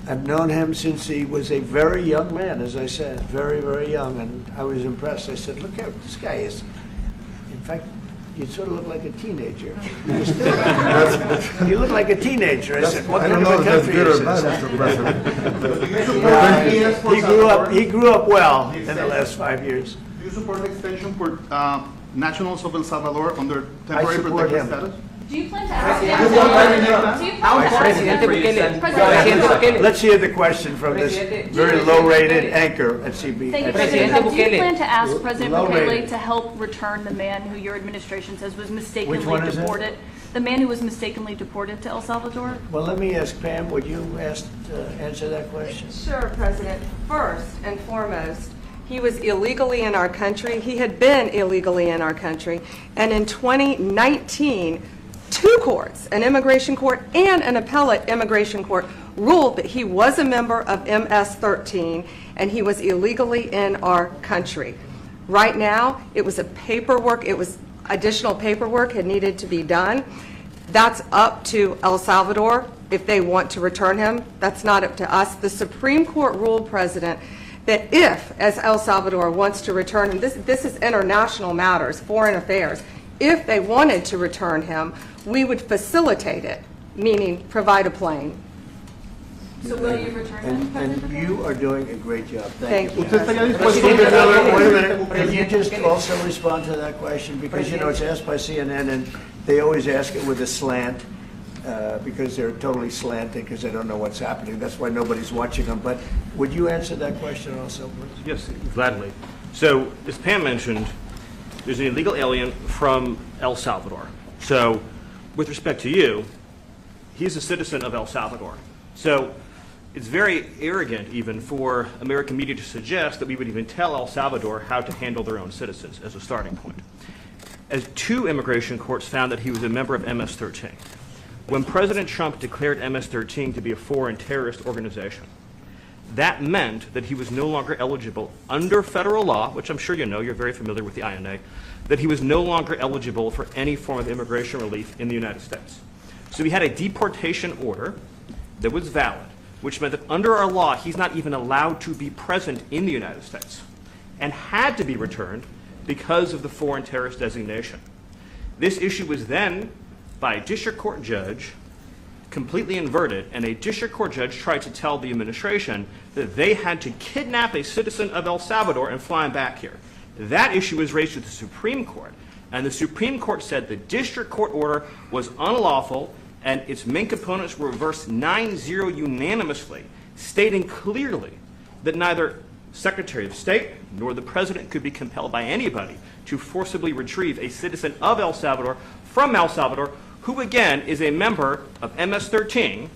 [SPEAKER 11] I've known him since he was a very young man, as I said, very, very young, and I was impressed. I said, look how this guy is. In fact, you sort of look like a teenager. You look like a teenager. I said, what kind of a country is this? He grew up well in the last 5 years.
[SPEAKER 6] Do you support the extension for nationals of El Salvador under temporary
[SPEAKER 11] support
[SPEAKER 6] protected
[SPEAKER 11] him.
[SPEAKER 6] status?
[SPEAKER 5] Do you plan to ask
[SPEAKER 11] Let's hear the question from this very low-rated anchor at CB.
[SPEAKER 15] Thank you, President. Do you plan to ask President Bukele to help return the man who your administration says was mistakenly deported? The man who was mistakenly deported to El Salvador?
[SPEAKER 11] Well, let me ask Pam, would you answer that question?
[SPEAKER 16] Sure, President. First and foremost, he was illegally in our country. He had been illegally in our country. And in 2019, two courts, an immigration court and an appellate immigration court, ruled that he was a member of MS-13 and he was illegally in our country. Right now, it was additional paperwork had needed to be done. That's up to El Salvador if they want to return him. That's not up to us. The Supreme Court ruled, President, that if, as El Salvador wants to return him, this is international matters, foreign affairs, if they wanted to return him, we would facilitate it, meaning provide a plane.
[SPEAKER 15] So will you return him?
[SPEAKER 11] And you are doing a great job.
[SPEAKER 16] Thank you.
[SPEAKER 11] Wait a minute. Can you just also respond to that question? Because, it's asked by CNN, and they always ask it with a slant, because they're totally slanted, because they don't know what's happening. That's why nobody's watching them. But would you answer that question also, please?
[SPEAKER 17] Yes, gladly. So, as Pam mentioned, there's an illegal alien from El Salvador. So, with respect to you, he's a citizen of El Salvador. So, it's very arrogant even for American media to suggest that we would even tell El Salvador how to handle their own citizens as a starting point. As two immigration courts found that he was a member of MS-13. When President Trump declared MS-13 to be a foreign terrorist organization, that meant that he was no longer eligible under federal law, which I'm sure you know, you're very familiar with the INA, that he was no longer eligible for any form of immigration relief in the United States. So he had a deportation order that was valid, which meant that under our law, he's not even allowed to be present in the United States and had to be returned because of the foreign terrorist designation. This issue was then, by a district court judge, completely inverted, and a district court judge tried to tell the administration that they had to kidnap a citizen of El Salvador and fly him back here. That issue was raised to the Supreme Court, and the Supreme Court said the district court order was unlawful, and its main components were reversed 9-0 unanimously, stating clearly that neither Secretary of State nor the President could be compelled by anybody to forcibly retrieve a citizen of El Salvador from El Salvador, who again is a member of MS-13,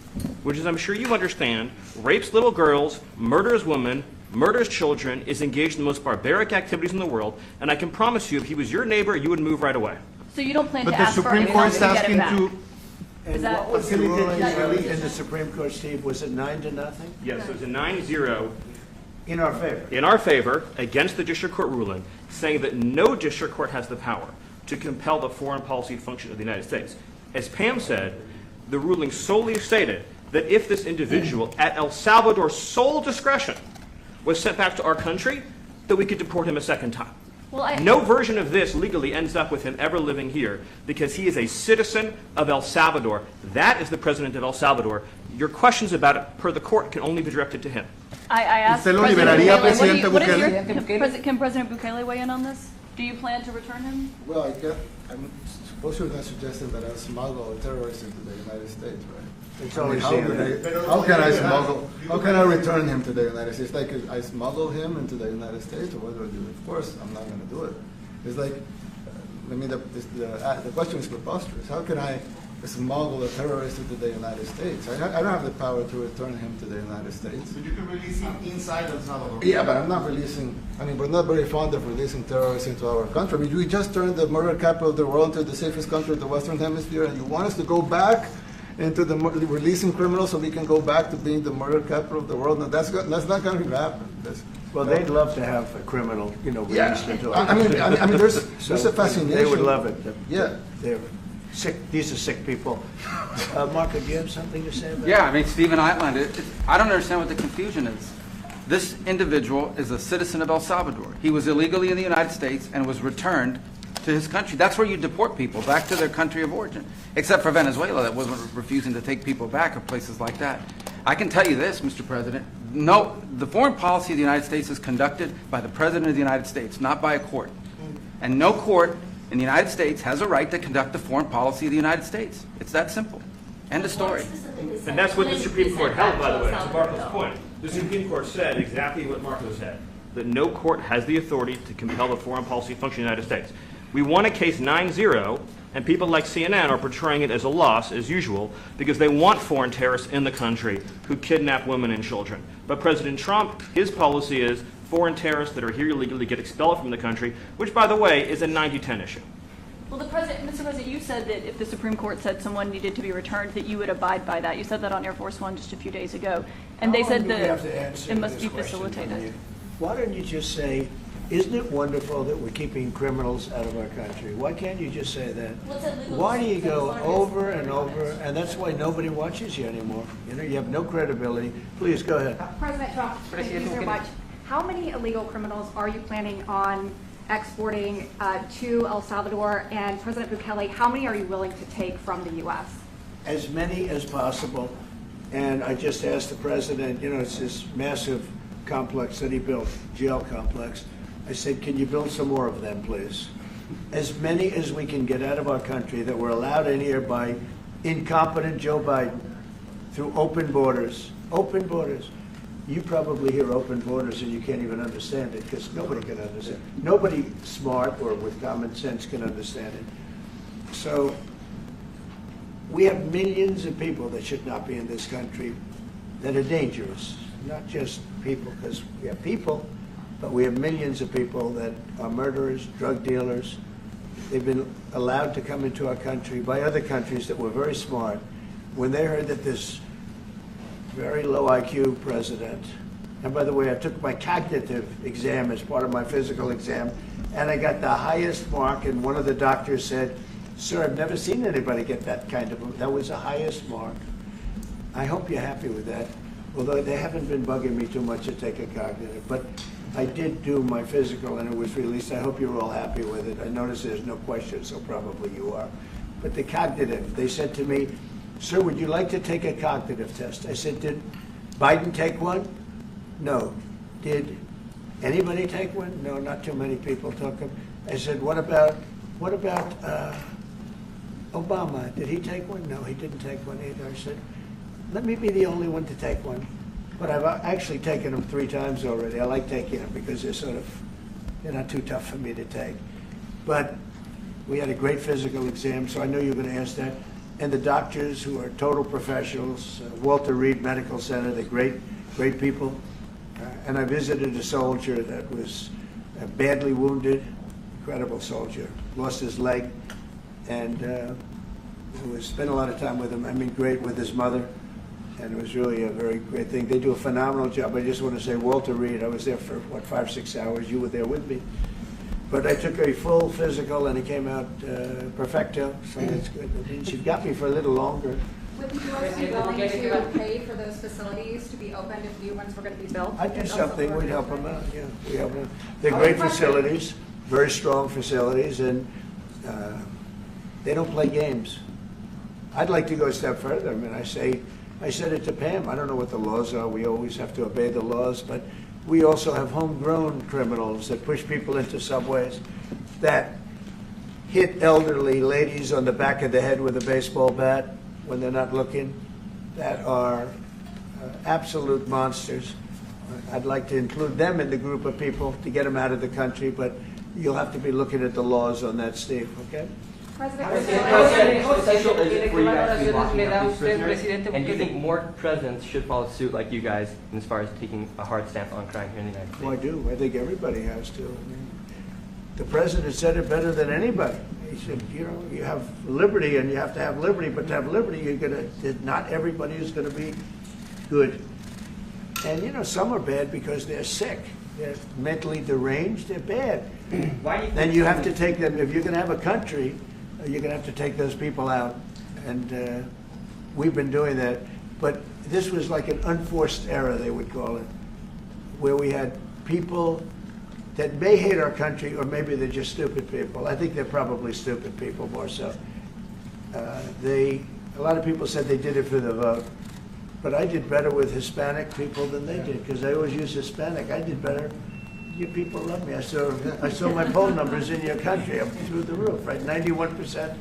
[SPEAKER 17] which, as I'm sure you understand, rapes little girls, murders women, murders children, is engaged in the most barbaric activities in the world, and I can promise you if he was your neighbor, you would move right away.
[SPEAKER 15] So you don't plan to
[SPEAKER 6] But
[SPEAKER 15] ask
[SPEAKER 6] the Supreme
[SPEAKER 15] for
[SPEAKER 6] Court is
[SPEAKER 15] anything to get him
[SPEAKER 6] asking
[SPEAKER 15] back?
[SPEAKER 6] to...
[SPEAKER 11] And what was the ruling in the Supreme Court, Steve? Was it 9-0?
[SPEAKER 17] Yes, it was a 9-0
[SPEAKER 11] in our favor.
[SPEAKER 17] In our favor, against the district court ruling, saying that no district court has the power to compel the foreign policy function of the United States. As Pam said, the ruling solely stated that if this individual, at El Salvador's sole discretion, was sent back to our country, that we could deport him a second time.
[SPEAKER 15] Well,
[SPEAKER 17] no version of this legally ends up with him ever living here because he is a citizen of El Salvador. That is the president of El Salvador. Your questions about it, per the court, can only be directed to him.
[SPEAKER 15] I asked
[SPEAKER 6] ¿Usted lo
[SPEAKER 15] President
[SPEAKER 6] liberaría,
[SPEAKER 15] Bukele,
[SPEAKER 6] Presidente
[SPEAKER 15] what is
[SPEAKER 6] Bukele?
[SPEAKER 15] can President Bukele weigh in on this? Do you plan to return him?
[SPEAKER 12] Well, I'm supposed to not suggesting that I smuggle terrorists into the United States, right?
[SPEAKER 11] It's
[SPEAKER 12] I mean,
[SPEAKER 11] always
[SPEAKER 12] how can I smuggle? How can I return him to the United States? Like I smuggle him into the United States, or what do I do? Of course, I'm not going to do it. It's like, I mean, the question is preposterous. How can I smuggle a terrorist into the United States? I don't have the power to return him to the United States.
[SPEAKER 18] But you can release him inside El Salvador.
[SPEAKER 12] Yeah, but I'm not releasing. I mean, we're not very fond of releasing terrorists into our country. I mean, we just turned the murder capital of the world into the safest country of the Western Hemisphere, and you want us to go back into the releasing criminals so we can go back to being the murder capital of the world? No, that's not going to happen.
[SPEAKER 11] Well, they'd love to have a criminal, released into our
[SPEAKER 12] I mean, there's
[SPEAKER 11] So
[SPEAKER 12] a fascination.
[SPEAKER 11] They would love it.
[SPEAKER 12] Yeah.
[SPEAKER 11] They're sick. These are sick people. Marco, do you have something to say about
[SPEAKER 19] Yeah, I mean, Stephen Eitland, I don't understand what the confusion is. This individual is a citizen of El Salvador. He was illegally in the United States and was returned to his country. That's where you deport people, back to their country of origin. Except for Venezuela, that wasn't refusing to take people back, or places like that. I can tell you this, Mr. President. No, the foreign policy of the United States is conducted by the President of the United States, not by a court. And no court in the United States has a right to conduct the foreign policy of the United States. It's that simple. End of story.
[SPEAKER 17] And that's what the Supreme Court held, by the way, to Marco's point. The Supreme Court said exactly what Marco said, that no court has the authority to compel the foreign policy function of the United States. We won a case 9-0, and people like CNN are portraying it as a loss, as usual, because they want foreign terrorists in the country who kidnap women and children. But President Trump, his policy is foreign terrorists that are here illegally get expelled from the country, which, by the way, is a 90-10 issue.
[SPEAKER 15] Well, Mr. President, you said that if the Supreme Court said someone needed to be returned, that you would abide by that. You said that on Air Force One just a few days ago. And they said that it must be facilitated.
[SPEAKER 11] Why don't you just say, isn't it wonderful that we're keeping criminals out of our country? Why can't you just say that? Why do you go over and over? And that's why nobody watches you anymore. You have no credibility. Please, go ahead.
[SPEAKER 20] President Trump, thank you very much. How many illegal criminals are you planning on exporting to El Salvador? And President Bukele, how many are you willing to take from the U.S.?
[SPEAKER 11] As many as possible. And I just asked the president, it's this massive complex that he built, jail complex. I said, can you build some more of them, please? As many as we can get out of our country that were allowed in here by incompetent Joe Biden through open borders. Open borders. You probably hear open borders and you can't even understand it because nobody can understand. Nobody smart or with common sense can understand it. So we have millions of people that should not be in this country that are dangerous. Not just people, because we have people, but we have millions of people that are murderers, drug dealers. They've been allowed to come into our country by other countries that were very smart. When they heard that this very low IQ president, and by the way, I took my cognitive exam as part of my physical exam, and I got the highest mark, and one of the doctors said, sir, I've never seen anybody get that kind of, that was the highest mark. I hope you're happy with that, although they haven't been bugging me too much to take a cognitive, but I did do my physical and it was released. I hope you're all happy with it. I notice there's no question, so probably you are. But the cognitive, they said to me, sir, would you like to take a cognitive test? I said, did Biden take one? No. Did anybody take one? No, not too many people took them. I said, what about Obama? Did he take one? No, he didn't take one either. I said, let me be the only one to take one. But I've actually taken them 3 times already. I like taking them because they're not too tough for me to take. But we had a great physical exam, so I know you're going to ask that. And the doctors who are total professionals, Walter Reed Medical Center, they're great people. And I visited a soldier that was badly wounded, incredible soldier, lost his leg, and spent a lot of time with him. I mean, great with his mother. And it was really a very great thing. They do a phenomenal job. I just want to say, Walter Reed, I was there for, 5-6 hours. You were there with me. But I took a full physical, and it came out perfecto, so that's good. And she got me for a little longer.
[SPEAKER 20] Would the U.S. be willing to pay for those facilities to be opened if new ones were going to be built?
[SPEAKER 11] I'd do something. We'd help them out, yeah. We help them. They're great facilities, very strong facilities, and they don't play games. I'd like to go a step further. I mean, I said it to Pam. I don't know what the laws are. We always have to obey the laws, but we also have homegrown criminals that push people into subways. that hit elderly ladies on the back of the head with a baseball bat when they're not looking, that are absolute monsters. I'd like to include them in the group of people to get them out of the country, but you'll have to be looking at the laws on that, Steve, okay?
[SPEAKER 21] And do you think more presidents should follow suit like you guys as far as taking a hard stance on crime here in the United States?
[SPEAKER 11] Well, I do. I think everybody has to. I mean, the president said it better than anybody. He said, you know, you have liberty and you have to have liberty, but to have liberty, you're gonna, not everybody is gonna be good. And you know, some are bad because they're sick. They're mentally deranged, they're bad.
[SPEAKER 21] Why do you think
[SPEAKER 11] and you have to take them, if you're gonna have a country, you're gonna have to take those people out. And we've been doing that. But this was like an unforced error, they would call it, where we had people that may hate our country, or maybe they're just stupid people. I think they're probably stupid people more so. A lot of people said they did it for the vote, but I did better with Hispanic people than they did, because I always use Hispanic. I did better. You people love me. I saw my poll numbers in your country up through the roof, right? 91%.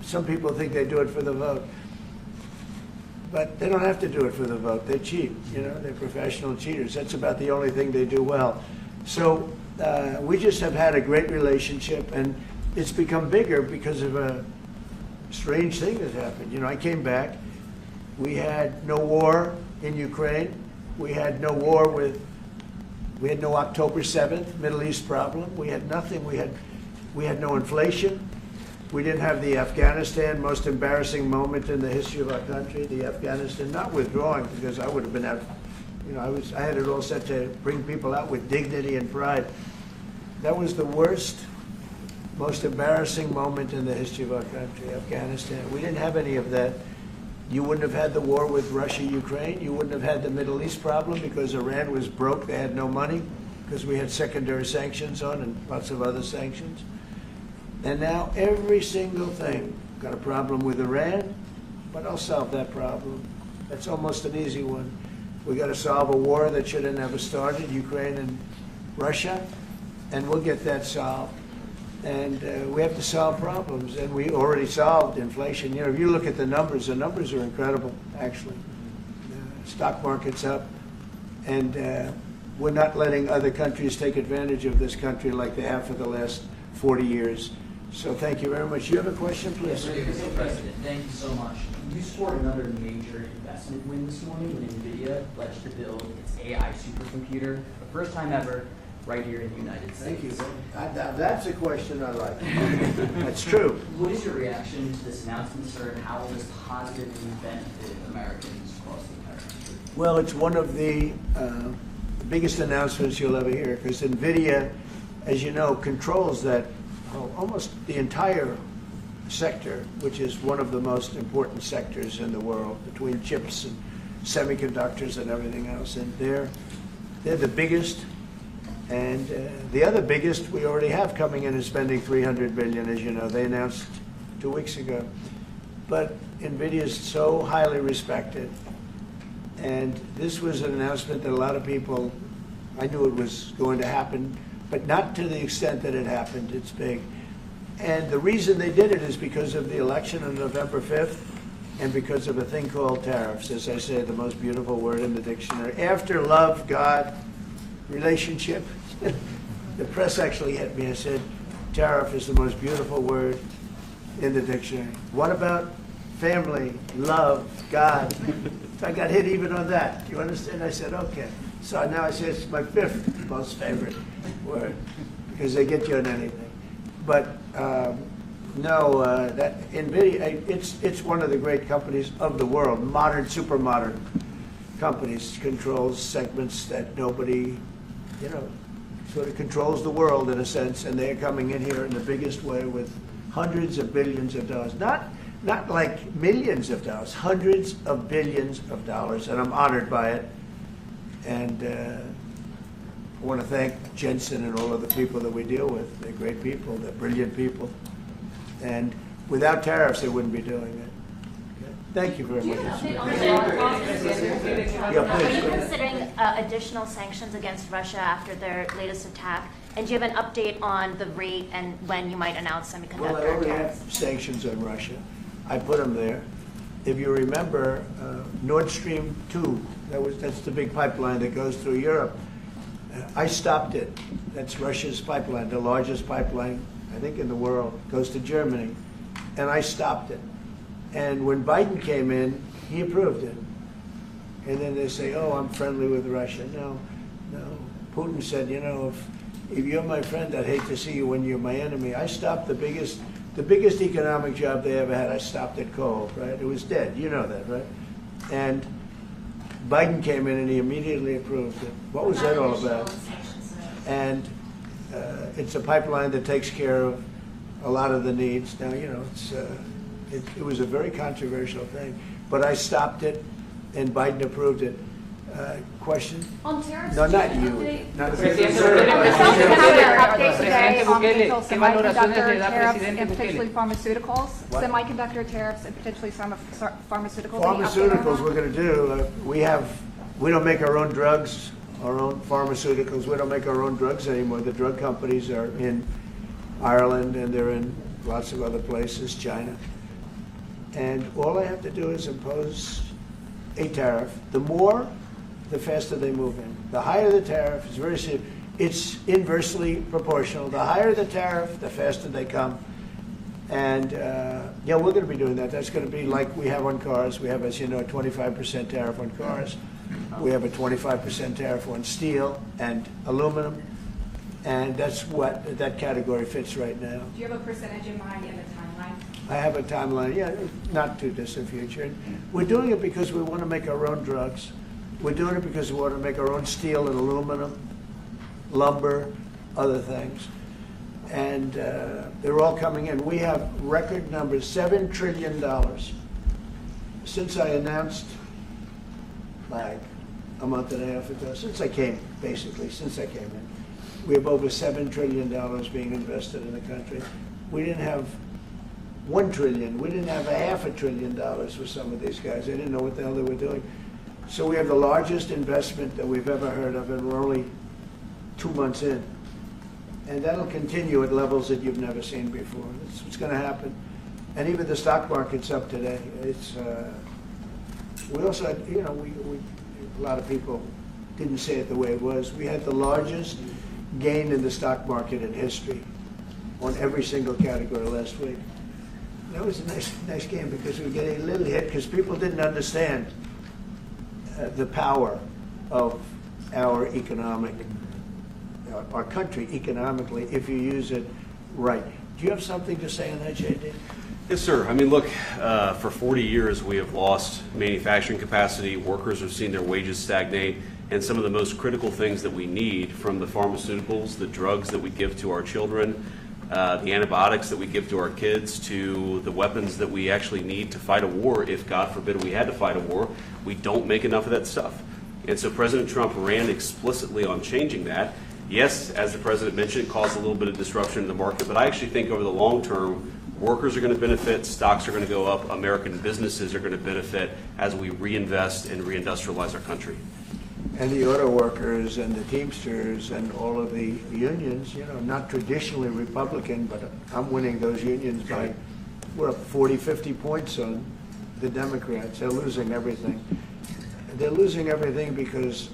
[SPEAKER 11] Some people think they do it for the vote. But they don't have to do it for the vote. They cheat, you know, they're professional cheaters. That's about the only thing they do well. So we just have had a great relationship, and it's become bigger because of a strange thing that happened. You know, I came back, we had no war in Ukraine, we had no war we had no October 7th Middle East problem, we had nothing, we had no inflation. We didn't have the Afghanistan, most embarrassing moment in the history of our country, the Afghanistan, not withdrawing, because I would have been out, you know, I had it all set to bring people out with dignity and pride. That was the worst, most embarrassing moment in the history of our country, Afghanistan. We didn't have any of that. You wouldn't have had the war with Russia, Ukraine. You wouldn't have had the Middle East problem because Iran was broke, they had no money, because we had secondary sanctions on and lots of other sanctions. And now every single thing, got a problem with Iran, but I'll solve that problem. That's almost an easy one. We got to solve a war that should have never started, Ukraine and Russia, and we'll get that solved. And we have to solve problems, and we already solved inflation. You know, if you look at the numbers are incredible, actually. The stock market's up, and we're not letting other countries take advantage of this country like they have for the last 40 years. So thank you very much. You have a question, please?
[SPEAKER 22] Yes, Mr. President, thank you so much. You scored another major investment win this morning when NVIDIA pledged to build its AI supercomputer, the first time ever, right here in the United States.
[SPEAKER 11] Thank you. That's a question I like. That's true.
[SPEAKER 22] What is your reaction to this announcement, sir, and how will this positively benefit Americans across the entire country?
[SPEAKER 11] Well, it's one of the biggest announcements you'll ever hear, because NVIDIA, as you know, controls that almost the entire sector, which is one of the most important sectors in the world, between chips and semiconductors and everything else. And they're the biggest. And the other biggest we already have coming in and spending $300 billion, as you know. They announced 2 weeks ago. But NVIDIA is so highly respected. And this was an announcement that a lot of people, I knew it was going to happen, but not to the extent that it happened. It's big. And the reason they did it is because of the election on November 5th and because of a thing called tariffs. As I say, the most beautiful word in the dictionary. After love, God, relationship. The press actually hit me and said, tariff is the most beautiful word in the dictionary. What about family, love, God? I got hit even on that. You understand? I said, okay. So now I say it's my 5th most favorite word, because they get you on anything. But that NVIDIA, it's one of the great companies of the world, modern, super modern companies, controls segments that nobody, you know, sort of controls the world in a sense, and they're coming in here in the biggest way with hundreds of billions of dollars. Not like millions of dollars, hundreds of billions of dollars, and I'm honored by it. And I want to thank Jensen and all of the people that we deal with. They're great people, they're brilliant people. And without tariffs, they wouldn't be doing it. Okay. Thank you very much.
[SPEAKER 4] Are you considering additional sanctions against Russia after their latest attack? And do you have an update on the rate and when you might announce semiconductor
[SPEAKER 11] Well, I already
[SPEAKER 4] tariffs?
[SPEAKER 11] have sanctions on Russia. I put them there. If you remember, Nord Stream 2, that's the big pipeline that goes through Europe. I stopped it. That's Russia's pipeline, the largest pipeline, I think, in the world. Goes to Germany. And I stopped it. And when Biden came in, he approved it. And then they say, oh, I'm friendly with Russia. No. Putin said, you know, if you're my friend, I'd hate to see you when you're my enemy. I stopped the biggest economic job they ever had. I stopped it cold, right? It was dead. You know that, right? And Biden came in and he immediately approved it. What was that all about? And it's a pipeline that takes care of a lot of the needs. Now, you know, it was a very controversial thing, but I stopped it, and Biden approved it. Question?
[SPEAKER 20] On tariffs,
[SPEAKER 11] No,
[SPEAKER 20] do you
[SPEAKER 11] not
[SPEAKER 20] have an
[SPEAKER 11] you.
[SPEAKER 20] update?
[SPEAKER 11] Not
[SPEAKER 20] Presidente Update today on potential semiconductor tariffs and potentially pharmaceuticals.
[SPEAKER 11] What?
[SPEAKER 20] Semiconductor tariffs and potentially pharmaceuticals.
[SPEAKER 11] Pharmaceuticals we're going to do. We don't make our own drugs, our own pharmaceuticals. We don't make our own drugs anymore. The drug companies are in Ireland and they're in lots of other places, China. And all I have to do is impose a tariff. The more, the faster they move in. The higher the tariff, it's very simple. It's inversely proportional. The higher the tariff, the faster they come. And yeah, we're going to be doing that. That's going to be like we have on cars. We have, as you know, a 25% tariff on cars. We have a 25% tariff on steel and aluminum. And that's what that category fits right now.
[SPEAKER 20] Do you have a percentage in mind and a timeline?
[SPEAKER 11] I have a timeline, yeah, not too distant future. We're doing it because we want to make our own drugs. We're doing it because we want to make our own steel and aluminum, lumber, other things. And they're all coming in. We have record numbers, $7 trillion. Since I announced, like a month and a half ago, since I came in, we have over $7 trillion being invested in the country. We didn't have $1 trillion. We didn't have $500 billion for some of these guys. They didn't know what the hell they were doing. So we have the largest investment that we've ever heard of, and we're only 2 months in. And that'll continue at levels that you've never seen before. That's what's going to happen. And even the stock market's up today. We also had, you know, a lot of people didn't say it the way it was. We had the largest gain in the stock market in history on every single category last week. That was a nice game because we were getting a little hit because people didn't understand the power of our country economically if you use it right. Do you have something to say on that, JD?
[SPEAKER 9] Yes, sir. I mean, look, for 40 years we have lost manufacturing capacity. Workers have seen their wages stagnate. And some of the most critical things that we need, from the pharmaceuticals, the drugs that we give to our children, the antibiotics that we give to our kids, to the weapons that we actually need to fight a war, if God forbid we had to fight a war, we don't make enough of that stuff. And so President Trump ran explicitly on changing that. Yes, as the President mentioned, it caused a little bit of disruption in the market, but I actually think over the long term, workers are going to benefit, stocks are going to go up, American businesses are going to benefit as we reinvest and reindustrialize our country.
[SPEAKER 11] And the auto workers and the Teamsters and all of the unions, you know, not traditionally Republican, but I'm winning those unions by, we're up 40, 50 points on the Democrats. They're losing everything. They're losing everything because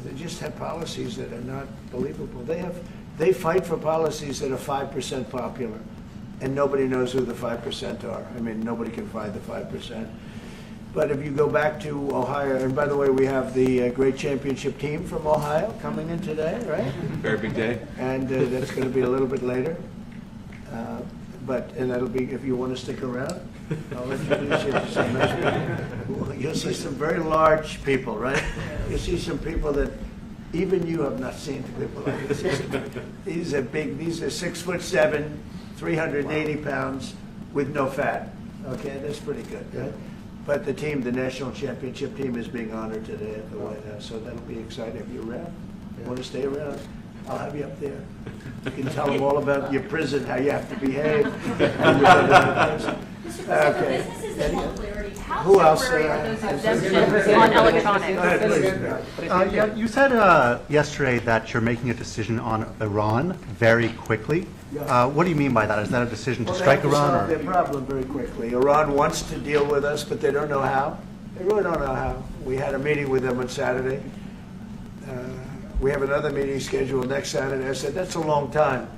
[SPEAKER 11] they just have policies that are not believable. They fight for policies that are 5% popular, and nobody knows who the 5% are. I mean, nobody can find the 5%. But if you go back to Ohio, and by the way, we have the great championship team from Ohio coming in today, right?
[SPEAKER 9] Very big day.
[SPEAKER 11] And that's going to be a little bit later. And that'll be, if you want to stick around, I'll introduce you to some nice people. You'll see some very large people, right? You'll see some people that even you have not seen people like this. These are big, these are 6'7", 380 pounds with no fat. Okay, that's pretty good, right? But the team, the national championship team, is being honored today at the White House, so that'll be exciting. If you're around, you want to stay around, I'll have you up there. You can tell them all about your prison, how you have to behave. Okay. Who else?
[SPEAKER 20] On electronics.
[SPEAKER 7] Yeah, you said yesterday that you're making a decision on Iran very quickly. What do you mean by that? Is that a decision to strike
[SPEAKER 11] They have to
[SPEAKER 7] Iran?
[SPEAKER 11] solve their problem very quickly. Iran wants to deal with us, but they don't know how. They really don't know how. We had a meeting with them on Saturday. We have another meeting scheduled next Saturday. I said, that's a long time.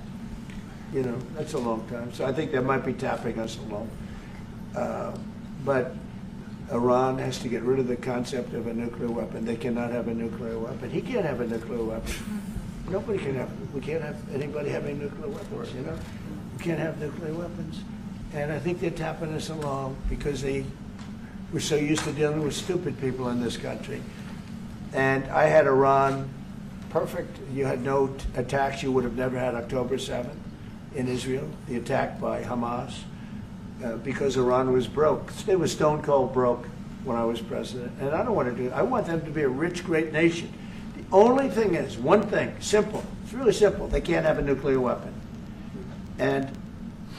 [SPEAKER 11] You know, that's a long time. So I think they might be tapping us along. But Iran has to get rid of the concept of a nuclear weapon. They cannot have a nuclear weapon. He can't have a nuclear weapon. Nobody can have. We can't have anybody having nuclear weapons. You know, we can't have nuclear weapons. And I think they're tapping us along because we're so used to dealing with stupid people in this country. And I had Iran perfect. You had no attacks. You would have never had October 7th in Israel, the attack by Hamas. Because Iran was broke. They were stone cold broke when I was president. And I don't want to do it. I want them to be a rich, great nation. The only thing is, one thing, simple. It's really simple. They can't have a nuclear weapon. And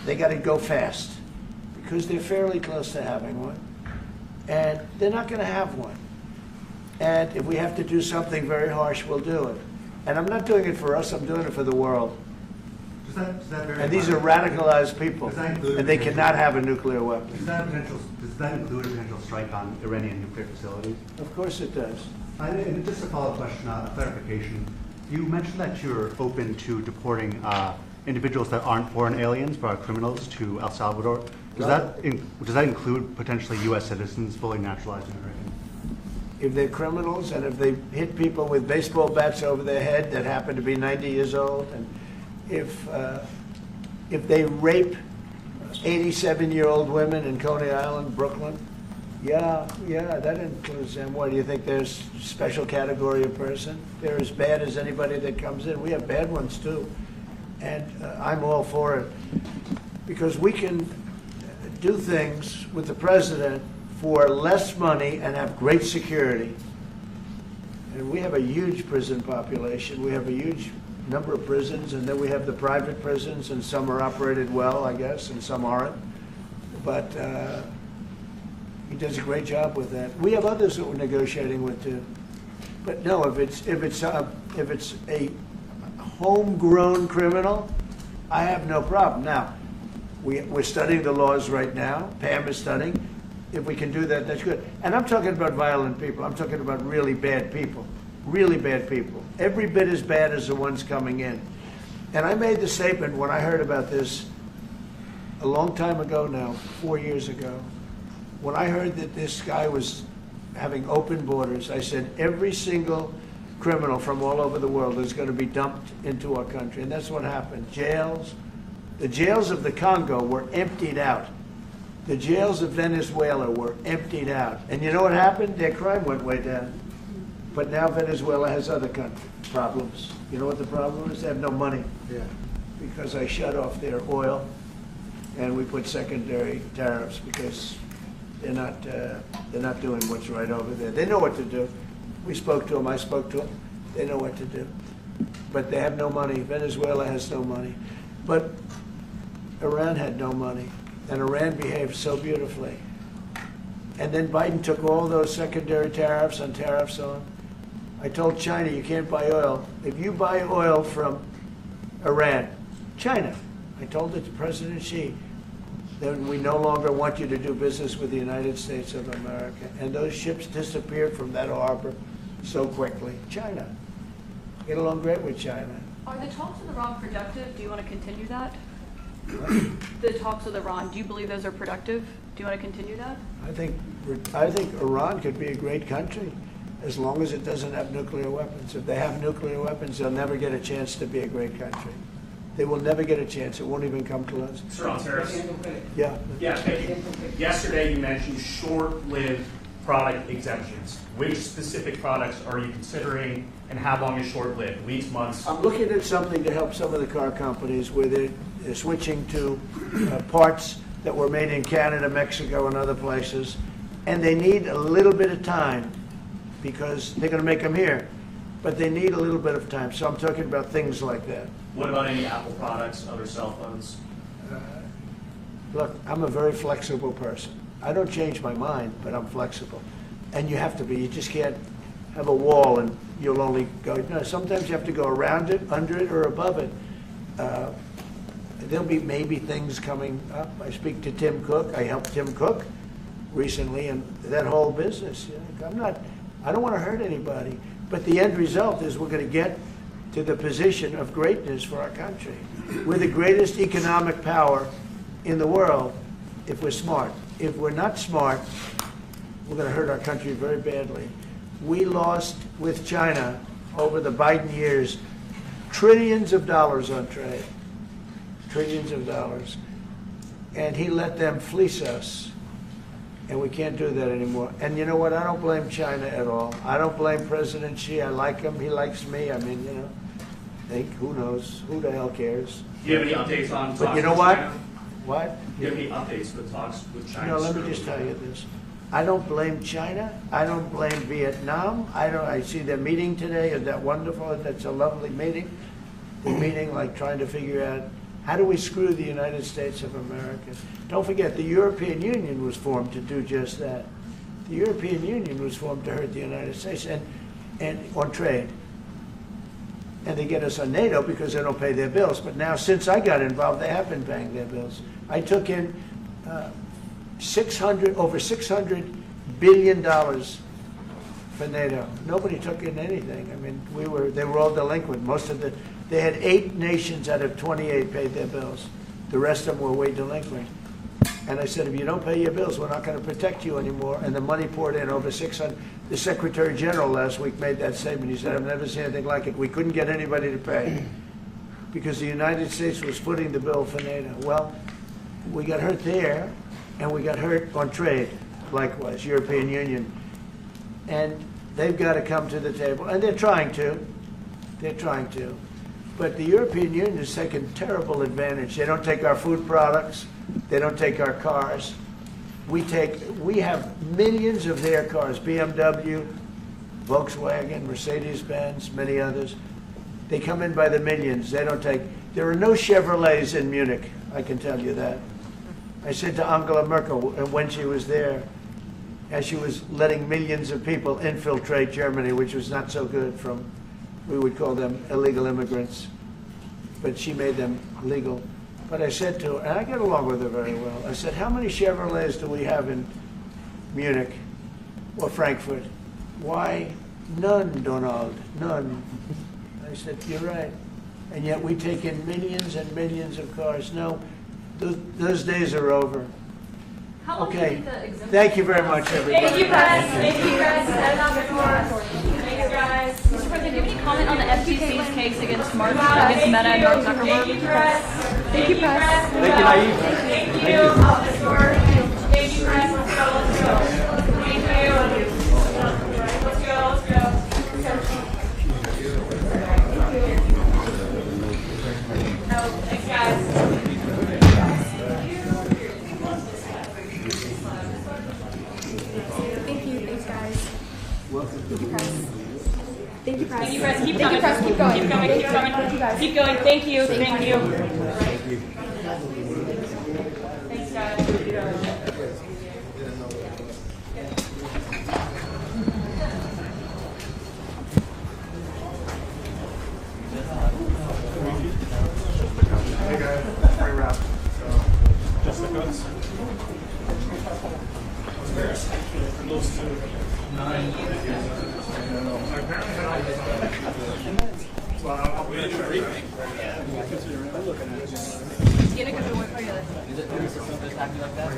[SPEAKER 11] they got to go fast because they're fairly close to having one. And they're not going to have one. And if we have to do something very harsh, we'll do it. And I'm not doing it for us. I'm doing it for the world. And these are radicalized people, and they cannot have a nuclear weapon.
[SPEAKER 7] Does that include a potential strike on Iranian nuclear facilities?
[SPEAKER 11] Of course it does.
[SPEAKER 7] And just a follow-up question, a clarification. You mentioned that you're open to deporting individuals that aren't foreign aliens but are criminals to El Salvador. Does that include potentially U.S. citizens fully naturalized Americans?
[SPEAKER 11] If they're criminals and if they hit people with baseball bats over their head that happen to be 90 years old, and if they rape 87-year-old women in Coney Island, Brooklyn, yeah, that includes them. What, do you think there's a special category of person? They're as bad as anybody that comes in. We have bad ones too. And I'm all for it. Because we can do things with the president for less money and have great security. And we have a huge prison population. We have a huge number of prisons, and then we have the private prisons, and some are operated well, I guess, and some aren't. But he does a great job with that. We have others that we're negotiating with too. But no, if it's a homegrown criminal, I have no problem. Now, we're studying the laws right now. Pam is studying. If we can do that, that's good. And I'm talking about violent people. I'm talking about really bad people. Really bad people. Every bit as bad as the ones coming in. And I made the statement when I heard about this a long time ago now, 4 years ago. When I heard that this guy was having open borders, I said every single criminal from all over the world is going to be dumped into our country. And that's what happened. Jails. The jails of the Congo were emptied out. The jails of Venezuela were emptied out. And you know what happened? Their crime went way down. But now Venezuela has other problems. You know what the problem is? They have no money.
[SPEAKER 12] Yeah.
[SPEAKER 11] Because I shut off their oil, and we put secondary tariffs because they're not doing what's right over there. They know what to do. We spoke to them. I spoke to them. They know what to do. But they have no money. Venezuela has no money. But Iran had no money. And Iran behaved so beautifully. And then Biden took all those secondary tariffs and tariffs on. I told China, you can't buy oil. If you buy oil from Iran, China, I told it to President Xi, then we no longer want you to do business with the United States of America. And those ships disappeared from that harbor so quickly. China. Get along great with China.
[SPEAKER 15] Are the talks with Iran productive? Do you want to continue that? The talks with Iran, do you believe those are productive? Do you want to continue that?
[SPEAKER 11] I think Iran could be a great country as long as it doesn't have nuclear weapons. If they have nuclear weapons, they'll never get a chance to be a great country. They will never get a chance. It won't even come close.
[SPEAKER 14] Sir, on tariffs?
[SPEAKER 11] Yeah.
[SPEAKER 14] Yeah, thank you. Yesterday you mentioned short-lived product exemptions. Which specific products are you considering, and how long is short-lived? Weeks, months?
[SPEAKER 11] I'm looking at something to help some of the car companies where they're switching to parts that were made in Canada, Mexico, and other places, and they need a little bit of time because they're going to make them here. but they need a little bit of time. So I'm talking about things like that.
[SPEAKER 14] What about any Apple products, other cell phones?
[SPEAKER 11] Look, I'm a very flexible person. I don't change my mind, but I'm flexible. And you have to be. You just can't have a wall and you'll only go. No, sometimes you have to go around it, under it, or above it. There'll be maybe things coming up. I speak to Tim Cook. I helped Tim Cook recently, and that whole business. I don't want to hurt anybody. But the end result is we're going to get to the position of greatness for our country. We're the greatest economic power in the world if we're smart. If we're not smart, we're going to hurt our country very badly. We lost with China over the Biden years trillions of dollars on trade. Trillions of dollars. And he let them fleece us. And we can't do that anymore. And you know what? I don't blame China at all. I don't blame President Xi. I like him. He likes me. I mean, you know, who knows? Who the hell cares?
[SPEAKER 14] Do you have any updates on talks
[SPEAKER 11] But you know
[SPEAKER 14] with
[SPEAKER 11] what?
[SPEAKER 14] China?
[SPEAKER 11] What?
[SPEAKER 14] Do you have any updates with talks with China?
[SPEAKER 11] No, let me just tell you this. I don't blame China. I don't blame Vietnam. I see their meeting today. Is that wonderful? That's a lovely meeting. They're meeting, like trying to figure out how do we screw the United States of America. Don't forget, the European Union was formed to do just that. The European Union was formed to hurt the United States and on trade. And they get us on NATO because they don't pay their bills. But now, since I got involved, they have been paying their bills. I took in over $600 billion for NATO. Nobody took in anything. I mean, they were all delinquent. They had 8 nations out of 28 paid their bills. The rest of them were way delinquent. And I said, if you don't pay your bills, we're not going to protect you anymore. And the money poured in over 600. The Secretary General last week made that statement. He said, I've never seen anything like it. We couldn't get anybody to pay because the United States was footing the bill for NATO. Well, we got hurt there, and we got hurt on trade, likewise, European Union. And they've got to come to the table, and they're trying to. They're trying to. But the European Union has taken terrible advantage. They don't take our food products. They don't take our cars. We have millions of their cars, BMW, Volkswagen, Mercedes-Benz, many others. They come in by the millions. They don't take, there are no Chevrolets in Munich, I can tell you that. I said to Angela Merkel when she was there, as she was letting millions of people infiltrate Germany, which was not so good from, we would call them illegal immigrants, but she made them legal. But I said to her, and I get along with her very well, I said, how many Chevrolets do we have in Munich or Frankfurt? Why, none, Donald, none. I said, you're right. And yet we take in millions and millions of cars. No, those days are over. Okay, thank you very much, everybody.
[SPEAKER 15] Thank you, guys. Thank you, guys. Thanks, guys. Mr. President, do you have any comment on the FTC's case against Meta and Mark Zuckerberg? Thank you, press.
[SPEAKER 21] Thank you, Nayib.
[SPEAKER 15] Thank you. Thank you, press. Let's go. Let's go. Thank you. Let's go. Thanks, guys.
[SPEAKER 20] Thank you, press.
[SPEAKER 15] Thank you, press. Keep
[SPEAKER 20] Thank you,
[SPEAKER 15] coming.
[SPEAKER 20] press. Keep going.
[SPEAKER 15] Keep coming. Keep coming.
[SPEAKER 20] Thank you, guys.
[SPEAKER 15] Keep going. Thank you. Thank you.
[SPEAKER 21] Thank you.
[SPEAKER 15] Thanks, guys.
[SPEAKER 2] Hey guys, free wrap. Just the goods. For those two, 9. Apparently had all this. Well, I'll be in everything.
[SPEAKER 15] Get a good one for you.
[SPEAKER 21] Is it acting like that?